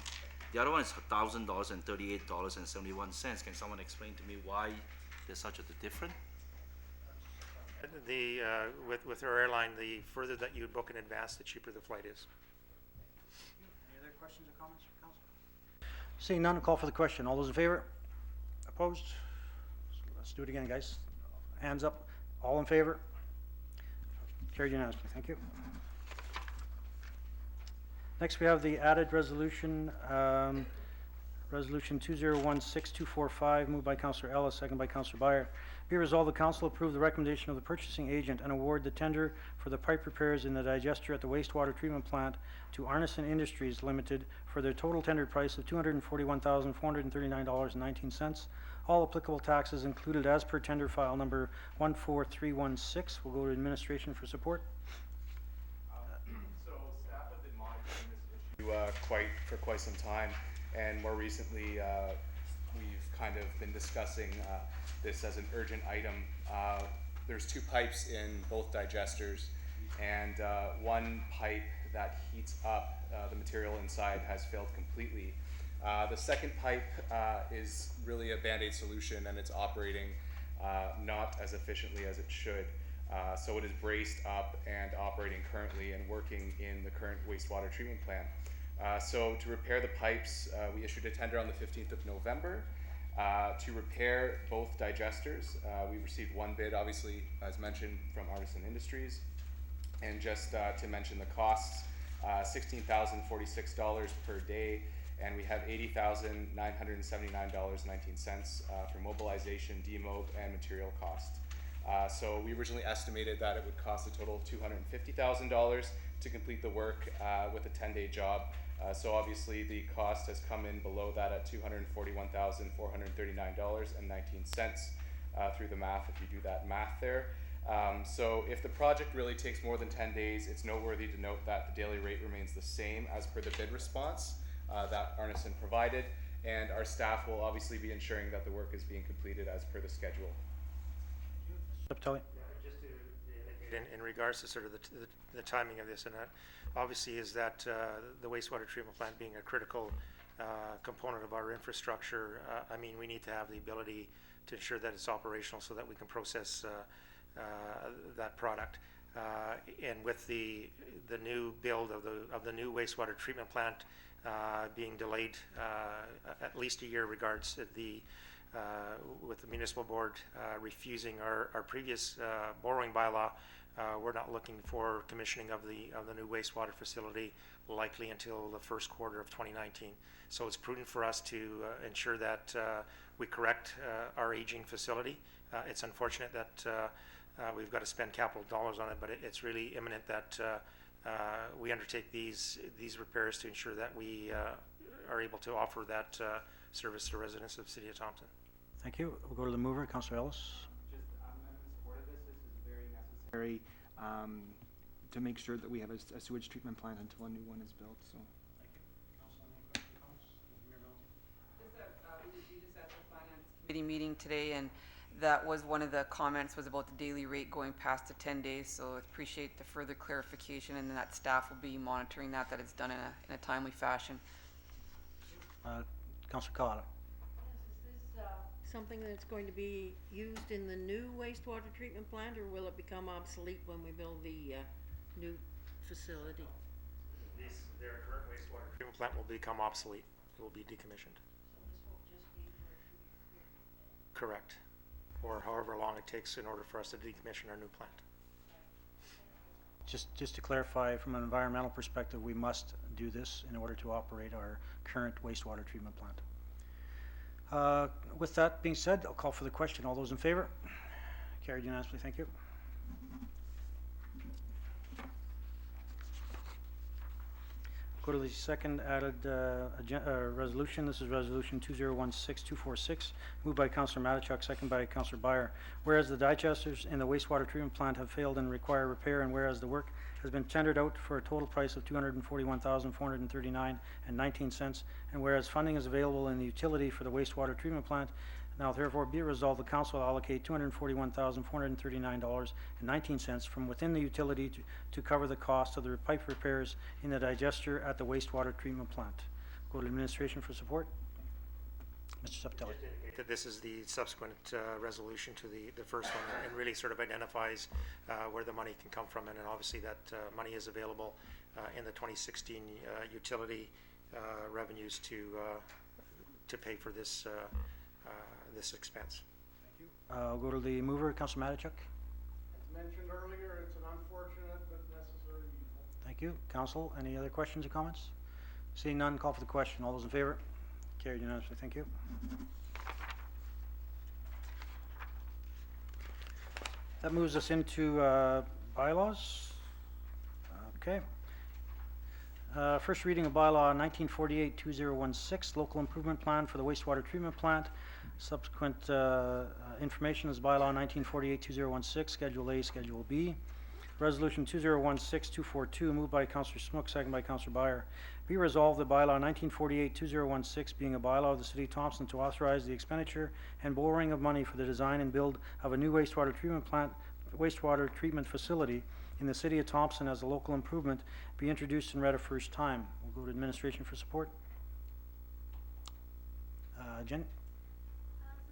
The other one is $1,000 and $38.71. Can someone explain to me why there's such a difference? With our airline, the further that you book in advance, the cheaper the flight is. Any other questions or comments from council? Seeing none, call for the question. All those in favor? Opposed? Let's do it again, guys. Hands up. All in favor? Carried unanimously. Thank you. Next, we have the added resolution, Resolution 2016-245, moved by Councillor Ellis, second by Councillor Byer. Be resolved, the council approve the recommendation of the purchasing agent and award the tender for the pipe repairs in the digester at the wastewater treatment plant to Arneson Industries Limited for their total tendered price of $241,439.19. All applicable taxes included as per tender file number 14316. We'll go to administration for support. So staff have been monitoring this issue for quite some time, and more recently we've kind of been discussing this as an urgent item. There's two pipes in both digesters, and one pipe that heats up the material inside has failed completely. The second pipe is really a Band-Aid solution, and it's operating not as efficiently as it should. So it is braced up and operating currently and working in the current wastewater treatment plant. So to repair the pipes, we issued a tender on the 15th of November. To repair both digesters, we received one bid, obviously, as mentioned, from Arneson Industries. And just to mention the costs, $16,046 per day, and we have $80,979.19 for mobilization, demob, and material cost. So we originally estimated that it would cost a total of $250,000 to complete the work with a 10-day job. So obviously the cost has come in below that at $241,439.19 through the math, if you do that math there. So if the project really takes more than 10 days, it's noteworthy to note that the daily rate remains the same as per the bid response that Arneson provided, and our staff will obviously be ensuring that the work is being completed as per the schedule. Just to indicate in regards to sort of the timing of this, and that obviously is that the wastewater treatment plant being a critical component of our infrastructure. I mean, we need to have the ability to ensure that it's operational so that we can process that product. And with the new build of the new wastewater treatment plant being delayed at least a year, regards to with the municipal board refusing our previous borrowing bylaw, we're not looking for commissioning of the new wastewater facility likely until the first quarter of 2019. So it's prudent for us to ensure that we correct our aging facility. It's unfortunate that we've got to spend capital dollars on it, but it's really imminent that we undertake these repairs to ensure that we are able to offer that service to residents of the city of Thompson. Thank you. We'll go to the mover, Councillor Ellis. I'm in support of this. This is very necessary to make sure that we have a sewage treatment plant until a new one is built, so. Committee meeting today, and that was one of the comments was about the daily rate going past the 10 days, so I appreciate the further clarification, and that staff will be monitoring that it's done in a timely fashion. Councillor Collada. Is this something that's going to be used in the new wastewater treatment plant, or will it become obsolete when we build the new facility? Their current wastewater treatment plant will become obsolete. It will be decommissioned. Correct. Or however long it takes in order for us to decommission our new plant. Just to clarify, from an environmental perspective, we must do this in order to operate our current wastewater treatment plant. With that being said, I'll call for the question. All those in favor? Carried unanimously. Thank you. Go to the second added resolution. This is resolution 2016-246, moved by Councillor Matichuk, second by Councillor Byer. Whereas the digesters in the wastewater treatment plant have failed and require repair, and whereas the work has been tendered out for a total price of $241,439.19, and whereas funding is available in the utility for the wastewater treatment plant, now therefore be it resolved, the council will allocate $241,439.19 from within the utility to cover the cost of the pipe repairs in the digester at the wastewater treatment plant. Go to administration for support. Mr. Septelli. That this is the subsequent resolution to the first one, and really sort of identifies where the money can come from, and obviously that money is available in the 2016 utility revenues to pay for this this expense. Thank you. I'll go to the mover, Councillor Matichuk. As mentioned earlier, it's an unfortunate but necessary evil. Thank you. Council, any other questions or comments? Seeing none, call for the question. All those in favor? Carried unanimously. Thank you. That moves us into bylaws. Okay. First reading of bylaw 1948-2016, local improvement plan for the wastewater treatment plant. Subsequent information is bylaw 1948-2016, Schedule A, Schedule B. Resolution 2016-242, moved by Councillor Smook, second by Councillor Byer. Be resolved that bylaw 1948-2016, being a bylaw of the City of Thompson to authorize the expenditure and borrowing of money for the design and build of a new wastewater treatment facility in the City of Thompson as a local improvement, be introduced and read a first time. We'll go to administration for support. Jen?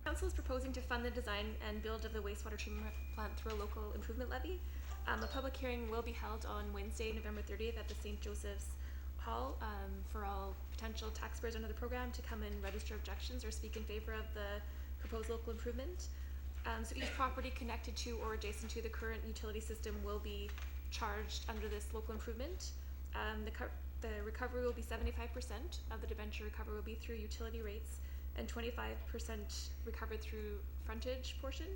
Council is proposing to fund the design and build of the wastewater treatment plant through a local improvement levy. A public hearing will be held on Wednesday, November 30th at the St. Joseph's Hall for all potential taxpayers under the program to come and register objections or speak in favor of the proposed local improvement. So each property connected to or adjacent to the current utility system will be charged under this local improvement. The recovery will be 75% of the debenture recovery will be through utility rates, and 25% recovered through frontage portion.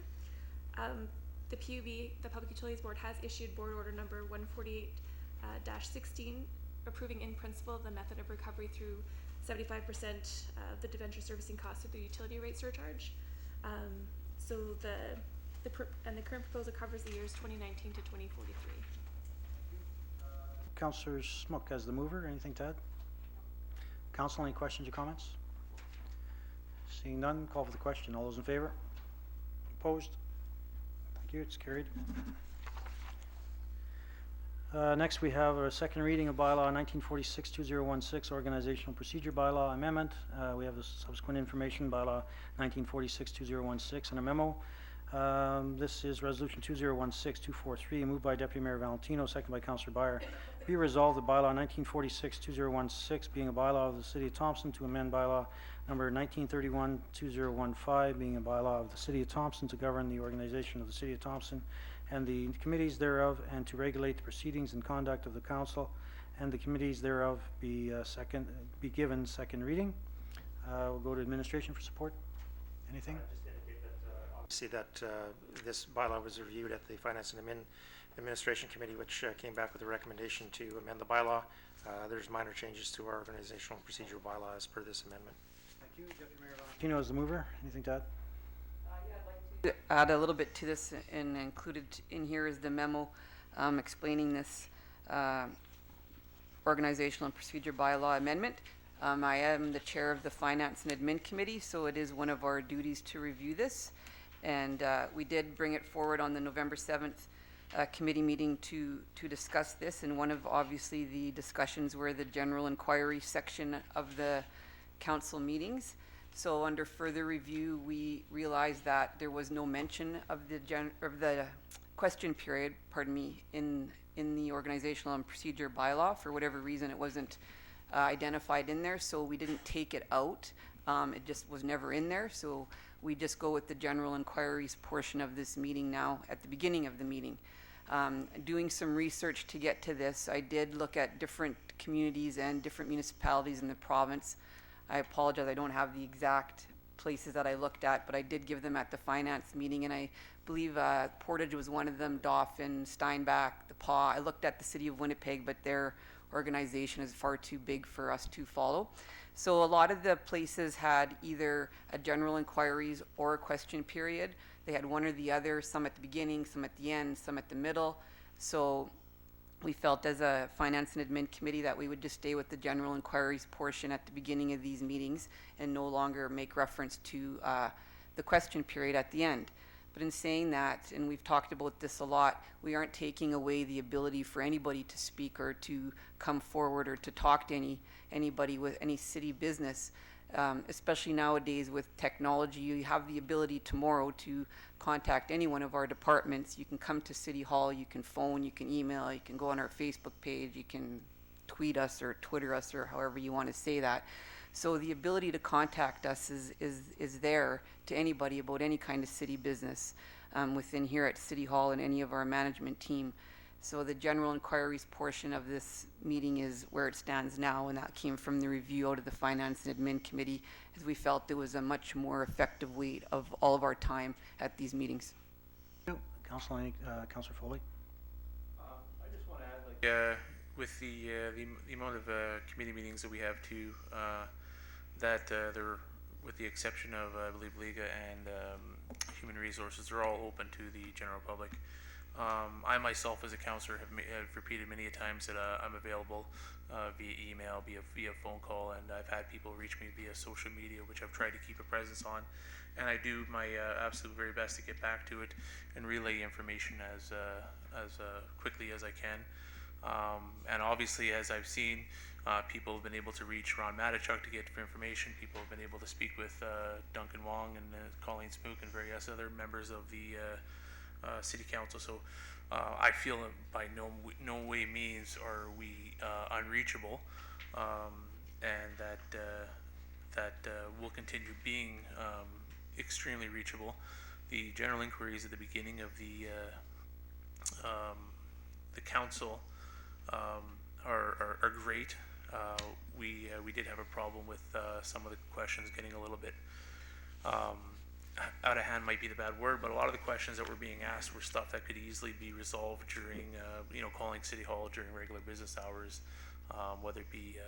The PUB, the Public Utilities Board, has issued board order number 148-16, approving in principle the method of recovery through 75% of the debenture servicing cost of the utility rate surcharge. So the current proposal covers the years 2019 to 2043. Councillor Smook as the mover, anything to add? Council, any questions or comments? Seeing none, call for the question. All those in favor? Opposed? Thank you, it's carried. Next, we have a second reading of bylaw 1946-2016, organizational procedure bylaw amendment. We have the subsequent information, bylaw 1946-2016, and a memo. This is resolution 2016-243, moved by Deputy Mayor Valentino, second by Councillor Byer. Be resolved that bylaw 1946-2016, being a bylaw of the City of Thompson to amend bylaw number 1931-2015, being a bylaw of the City of Thompson to govern the organization of the City of Thompson and the committees thereof, and to regulate the proceedings and conduct of the council and the committees thereof, be given second reading. We'll go to administration for support. Anything? Just indicate that obviously that this bylaw was reviewed at the Finance and Admin Administration Committee, which came back with a recommendation to amend the bylaw. There's minor changes to our organizational and procedural bylaw as per this amendment. Thank you. Deputy Mayor Valentino as the mover. Anything to add? To add a little bit to this, and included in here is the memo explaining this organizational and procedure bylaw amendment. I am the chair of the Finance and Admin Committee, so it is one of our duties to review this. And we did bring it forward on the November 7th committee meeting to discuss this. And one of obviously the discussions were the general inquiry section of the council meetings. So under further review, we realized that there was no mention of the question period, pardon me, in the organizational and procedure bylaw. For whatever reason, it wasn't identified in there, so we didn't take it out. It just was never in there, so we just go with the general inquiries portion of this meeting now at the beginning of the meeting. Doing some research to get to this, I did look at different communities and different municipalities in the province. I apologize, I don't have the exact places that I looked at, but I did give them at the finance meeting, and I believe Portage was one of them, Dauphin, Steinbach, the PAW. I looked at the city of Winnipeg, but their organization is far too big for us to follow. So a lot of the places had either a general inquiries or a question period. They had one or the other, some at the beginning, some at the end, some at the middle. So we felt as a Finance and Admin Committee that we would just stay with the general inquiries portion at the beginning of these meetings and no longer make reference to the question period at the end. But in saying that, and we've talked about this a lot, we aren't taking away the ability for anybody to speak or to come forward or to talk to anybody with any city business. Especially nowadays with technology, you have the ability tomorrow to contact any one of our departments. You can come to City Hall, you can phone, you can email, you can go on our Facebook page, you can tweet us or Twitter us or however you want to say that. So the ability to contact us is there to anybody about any kind of city business within here at City Hall and any of our management team. So the general inquiries portion of this meeting is where it stands now, and that came from the review out of the Finance and Admin Committee, as we felt there was a much more effective weight of all of our time at these meetings. Councilor Foley. I just want to add, with the amount of committee meetings that we have too, that they're, with the exception of I believe Liga and Human Resources, they're all open to the general public. I myself as a councillor have repeated many a times that I'm available via email, via phone call, and I've had people reach me via social media, which I've tried to keep a presence on, and I do my absolute very best to get back to it and relay information as quickly as I can. And obviously, as I've seen, people have been able to reach Ron Matichuk to get information. People have been able to speak with Duncan Wong and Colleen Smook and various other members of the City Council. So I feel by no way means are we unreachable, and that will continue being extremely reachable. The general inquiries at the beginning of the council are great. We did have a problem with some of the questions getting a little bit out of hand might be the bad word, but a lot of the questions that were being asked were stuff that could easily be resolved during, calling City Hall during regular business hours, whether it be,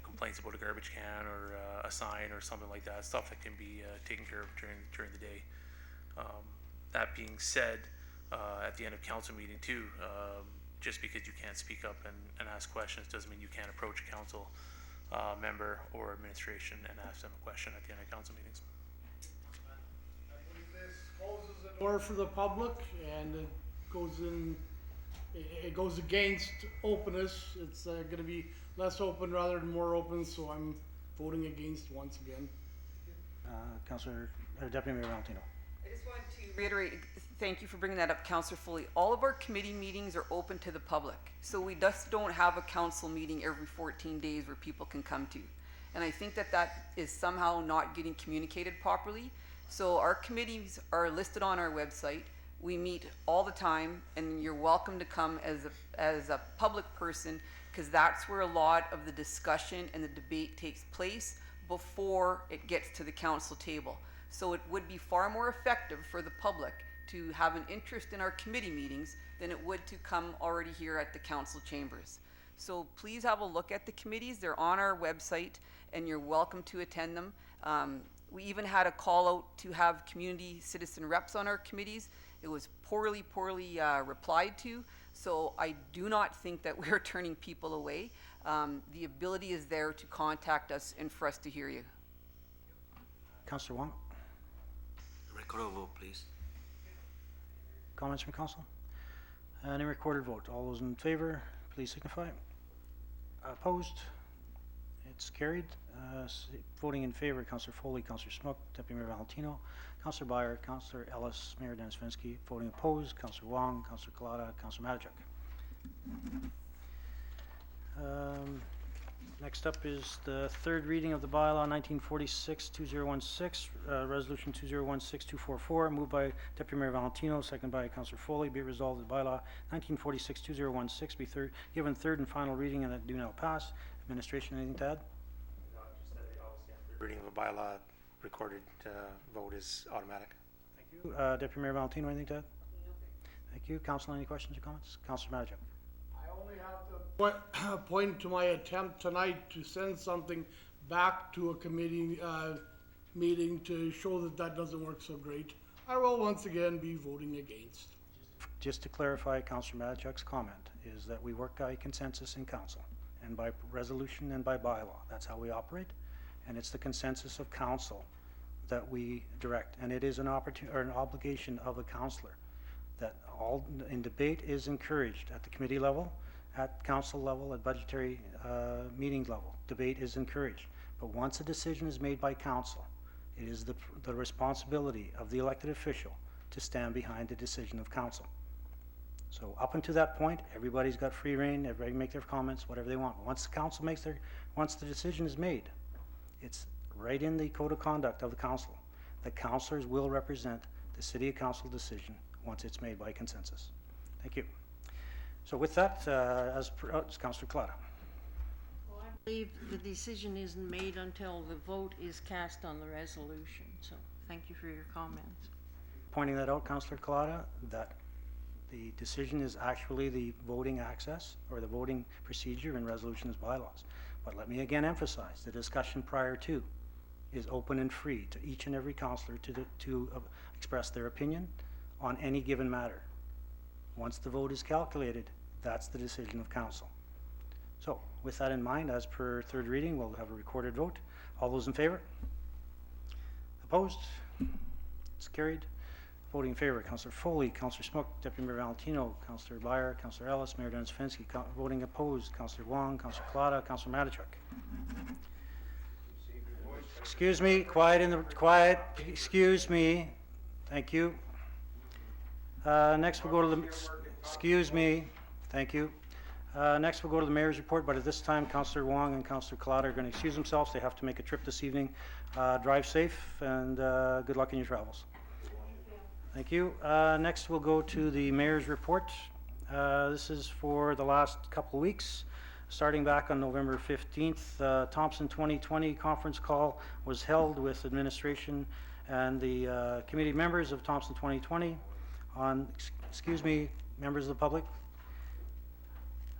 complaints about a garbage can or a sign or something like that, stuff that can be taken care of during the day. That being said, at the end of council meeting too, just because you can't speak up and ask questions doesn't mean you can't approach a council member or administration and ask them a question at the end of council meetings. This closes the door for the public, and it goes against openness. It's going to be less open rather than more open, so I'm voting against once again. Deputy Mayor Valentino. I just wanted to reiterate, thank you for bringing that up, Councillor Foley. All of our committee meetings are open to the public, so we just don't have a council meeting every 14 days where people can come to. And I think that is somehow not getting communicated properly. So our committees are listed on our website. We meet all the time, and you're welcome to come as a public person, because that's where a lot of the discussion and the debate takes place before it gets to the council table. So it would be far more effective for the public to have an interest in our committee meetings than it would to come already here at the council chambers. So please have a look at the committees. They're on our website and you're welcome to attend them. We even had a call out to have community citizen reps on our committees. It was poorly replied to. So I do not think that we're turning people away. The ability is there to contact us and for us to hear you. Councillor Wong, Record a vote, please. comments from council? And a recorded vote. All those in favor, please signify. Opposed? It's carried. Voting in favor, Councillor Foley, Councillor Smook, Deputy Mayor Valentino, Councillor Byer, Councillor Ellis, Mayor Dennis Fenske. Voting opposed, Councillor Wong, Councillor Kalata, Councillor Matichuk. Next up is the third reading of the bylaw 1946-2016, resolution 2016-244, moved by Deputy Mayor Valentino, seconded by Councillor Foley. Be it resolved that bylaw 1946-2016 be given third and final reading and that do now pass. Administration, anything to add? No, just that obviously after reading of a bylaw, recorded vote is automatic. Thank you. Deputy Mayor Valentino, anything to add? Thank you. Council, any questions or comments? Councillor Matichuk. I only have to point to my attempt tonight to send something back to a committee meeting to show that that doesn't work so great. I will once again be voting against. Just to clarify Councillor Matichuk's comment is that we work by consensus in council and by resolution and by bylaw. That's how we operate, and it's the consensus of council that we direct, and it is an opportunity or an obligation of a councillor that all in debate is encouraged at the committee level, at council level, at budgetary meeting level. Debate is encouraged, but once a decision is made by council, it is the responsibility of the elected official to stand behind the decision of council. So up until that point, everybody's got free rein, everybody make their comments, whatever they want. Once the council makes once the decision is made, it's right in the code of conduct of the council. The councillors will represent the city council decision once it's made by consensus. Thank you. So with that, it's Councillor Kalata. Well, I believe the decision isn't made until the vote is cast on the resolution, so thank you for your comments. Pointing that out, Councillor Kalata, that the decision is actually the voting access or the voting procedure in resolutions bylaws. But let me again emphasize, the discussion prior to is open and free to each and every councillor to express their opinion on any given matter. Once the vote is calculated, that's the decision of council. So with that in mind, as per third reading, we'll have a recorded vote. All those in favor? Opposed? It's carried. Voting in favor, Councillor Foley, Councillor Smook, Deputy Mayor Valentino, Councillor Byer, Councillor Ellis, Mayor Dennis Fenske. Voting opposed, Councillor Wong, Councillor Kalata, Councillor Matichuk. Excuse me, quiet, excuse me. Thank you. Next we'll go to the, excuse me, thank you. Next we'll go to the mayor's report, but at this time Councillor Wong and Councillor Kalata are going to excuse themselves. They have to make a trip this evening. Drive safe and good luck in your travels. Thank you. Next we'll go to the mayor's report. This is for the last couple of weeks. Starting back on November 15th, Thompson 2020 conference call was held with administration and the committee members of Thompson 2020 on, excuse me, members of the public.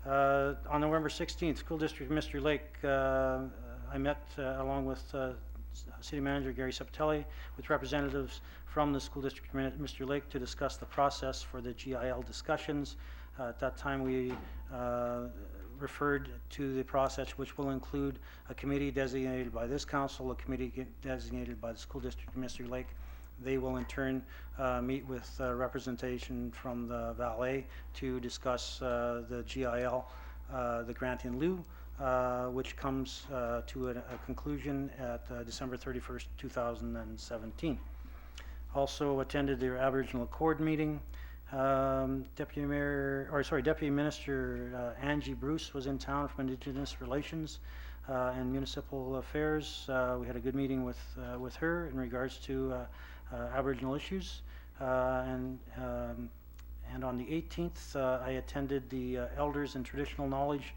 On November 16th, School District Mystery Lake, I met along with City Manager Gary Septelli with representatives from the School District Mystery Lake to discuss the process for the GIL discussions. At that time we referred to the process, which will include a committee designated by this council, a committee designated by the School District Mystery Lake. They will in turn meet with representation from the valet to discuss the GIL, the grant in lieu, which comes to a conclusion at December 31st, 2017. Also attended their Aboriginal Accord meeting. Deputy Minister Angie Bruce was in town from Indigenous Relations and Municipal Affairs. We had a good meeting with her in regards to Aboriginal issues. And on the 18th, I attended the Elders and Traditional Knowledge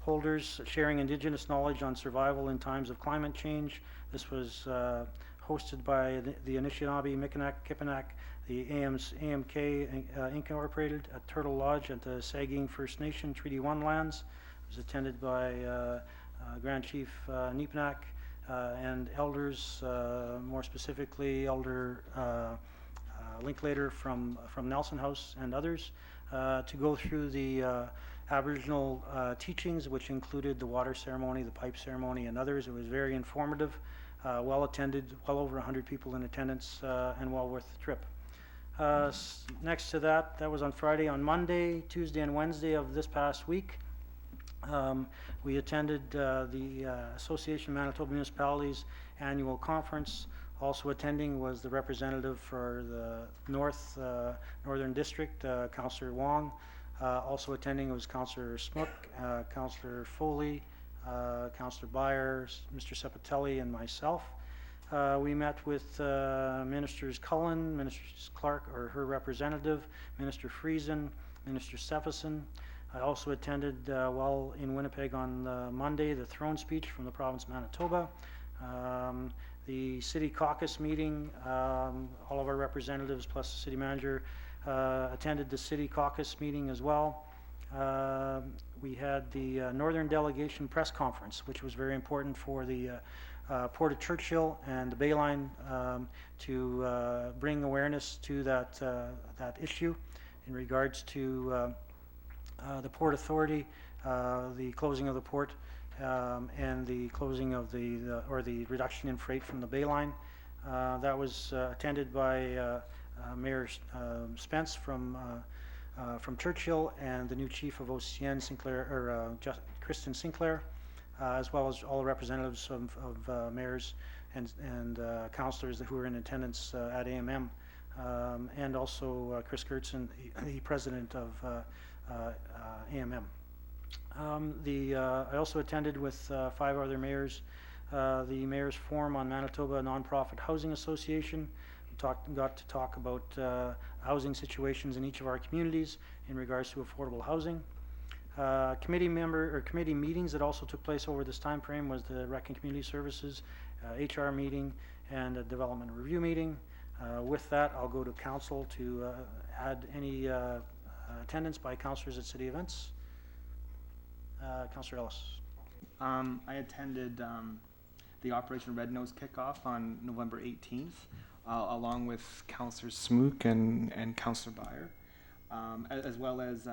holders sharing Indigenous knowledge on survival in times of climate change. This was hosted by the Anishinaabe, Mikinak, Kipanak, the AMK Incorporated at Turtle Lodge at the Saging First Nation Treaty 1 lands. It was attended by Grand Chief Nipanak and elders, more specifically Elder Linklater from Nelson House and others, to go through the Aboriginal teachings, which included the water ceremony, the pipe ceremony, and others. It was very informative, well attended, well over 100 people in attendance, and well worth the trip. Next to that, that was on Friday. On Monday, Tuesday, and Wednesday of this past week, we attended the Association of Manitoba Municipalities annual conference. Also attending was the representative for the Northern District, Councillor Wong. Also attending was Councillor Smook, Councillor Foley, Councillor Byers, Mr. Sepatelli, and myself. We met with Ministers Cullen, Minister Clark or her representative, Minister Friesen, Minister Stephenson. I also attended while in Winnipeg on Monday the throne speech from the province of Manitoba. The city caucus meeting, all of our representatives plus the city manager attended the city caucus meeting as well. We had the Northern Delegation press conference, which was very important for the Port of Churchill and the Bayline to bring awareness to that issue in regards to the Port Authority, the closing of the port, and the closing of the reduction in freight from the Bayline. That was attended by Mayor Spence from Churchill and the new chief of OCN, Kristen Sinclair, as well as all the representatives of mayors and councillors who were in attendance at AMM, and also Chris Gertson, the president of AMM. I also attended with 5 other mayors the Mayors Forum on Manitoba Nonprofit Housing Association. We got to talk about housing situations in each of our communities in regards to affordable housing. Committee meetings that also took place over this time frame was the Rec and Community Services HR meeting and a development review meeting. With that, I'll go to council to add any attendance by councillors at city events. Councillor Ellis. I attended the Operation Red Nose kickoff on November 18th, along with Councillor Smook and Councillor Byer, as well as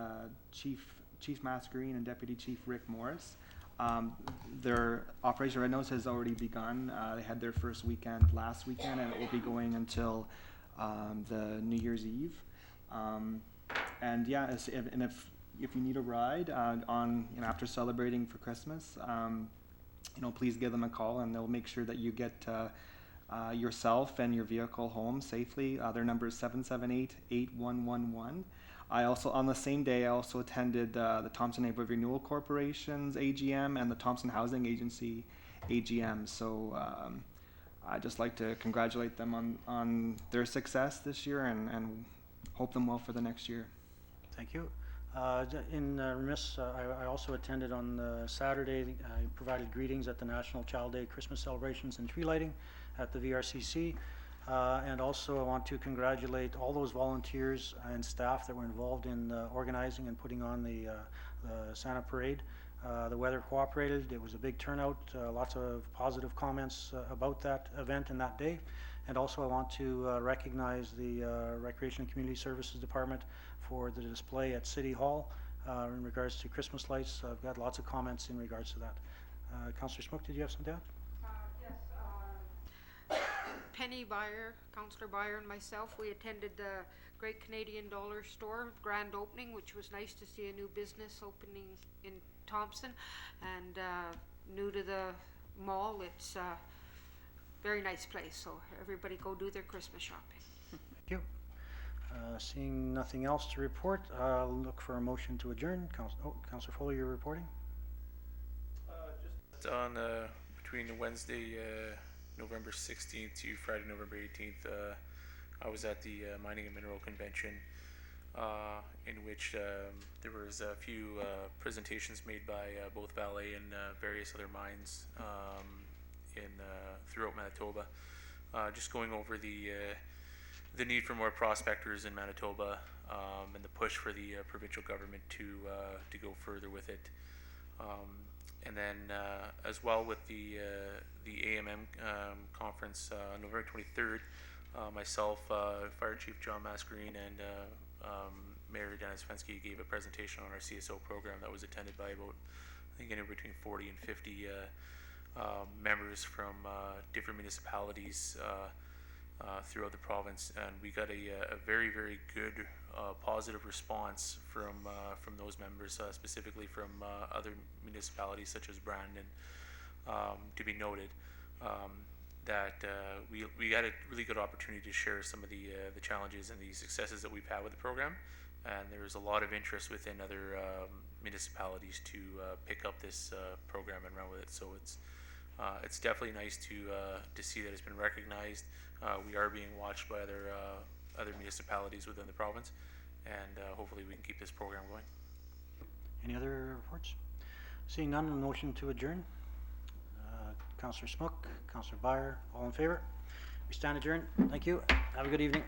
Chief Mascarene and Deputy Chief Rick Morris. Their Operation Red Nose has already begun. They had their first weekend last weekend, and it will be going until the New Year's Eve. And yeah, if you need a ride after celebrating for Christmas, please give them a call, and they'll make sure that you get yourself and your vehicle home safely. Their number is 778-8111. On the same day, I also attended the Thompson Neighborhood Renewal Corporation's AGM and the Thompson Housing Agency AGM. So I'd just like to congratulate them on their success this year and hope them well for the next year. Thank you. I also attended on Saturday. I provided greetings at the National Child Day Christmas celebrations and tree lighting at the VRCC. And also I want to congratulate all those volunteers and staff that were involved in organizing and putting on the Santa Parade. The weather cooperated. It was a big turnout. Lots of positive comments about that event and that day. And also I want to recognize the Recreation and Community Services Department for the display at City Hall in regards to Christmas lights. I've got lots of comments in regards to that. Councillor Smook, did you have something to add? Yes. Penny Byer, Councillor Byer, and myself, we attended the Great Canadian Dollar Store grand opening, which was nice to see a new business opening in Thompson. And new to the mall, it's a very nice place, so everybody go do their Christmas shopping. Thank you. Seeing nothing else to report, look for a motion to adjourn. Councillor Foley, you're reporting? Just on between Wednesday, November 16th to Friday, November 18th, I was at the Mining and Mineral Convention, in which there was a few presentations made by both Vale and various other mines throughout Manitoba. just going over the need for more prospectors in Manitoba, and the push for the provincial government to go further with it. And then as well with the AMM conference on November 23rd, myself, Fire Chief John Mascarene, and Mayor Dennis Fensky gave a presentation on our CSO program that was attended by about, I think, anywhere between 40 and 50 members from different municipalities throughout the province, and we got a very, very good positive response from those members, specifically from other municipalities such as Brandon, to be noted. That we had a really good opportunity to share some of the challenges and the successes that we've had with the program, and there's a lot of interest within other municipalities to pick up this program and run with it. So it's definitely nice to see that it's been recognized. We are being watched by other municipalities within the province, and hopefully we can keep this program going. Any other reports? Seeing none, a motion to adjourn. Councillor Smook, Councillor Byer, all in favor? We stand adjourned. Thank you. Have a good evening.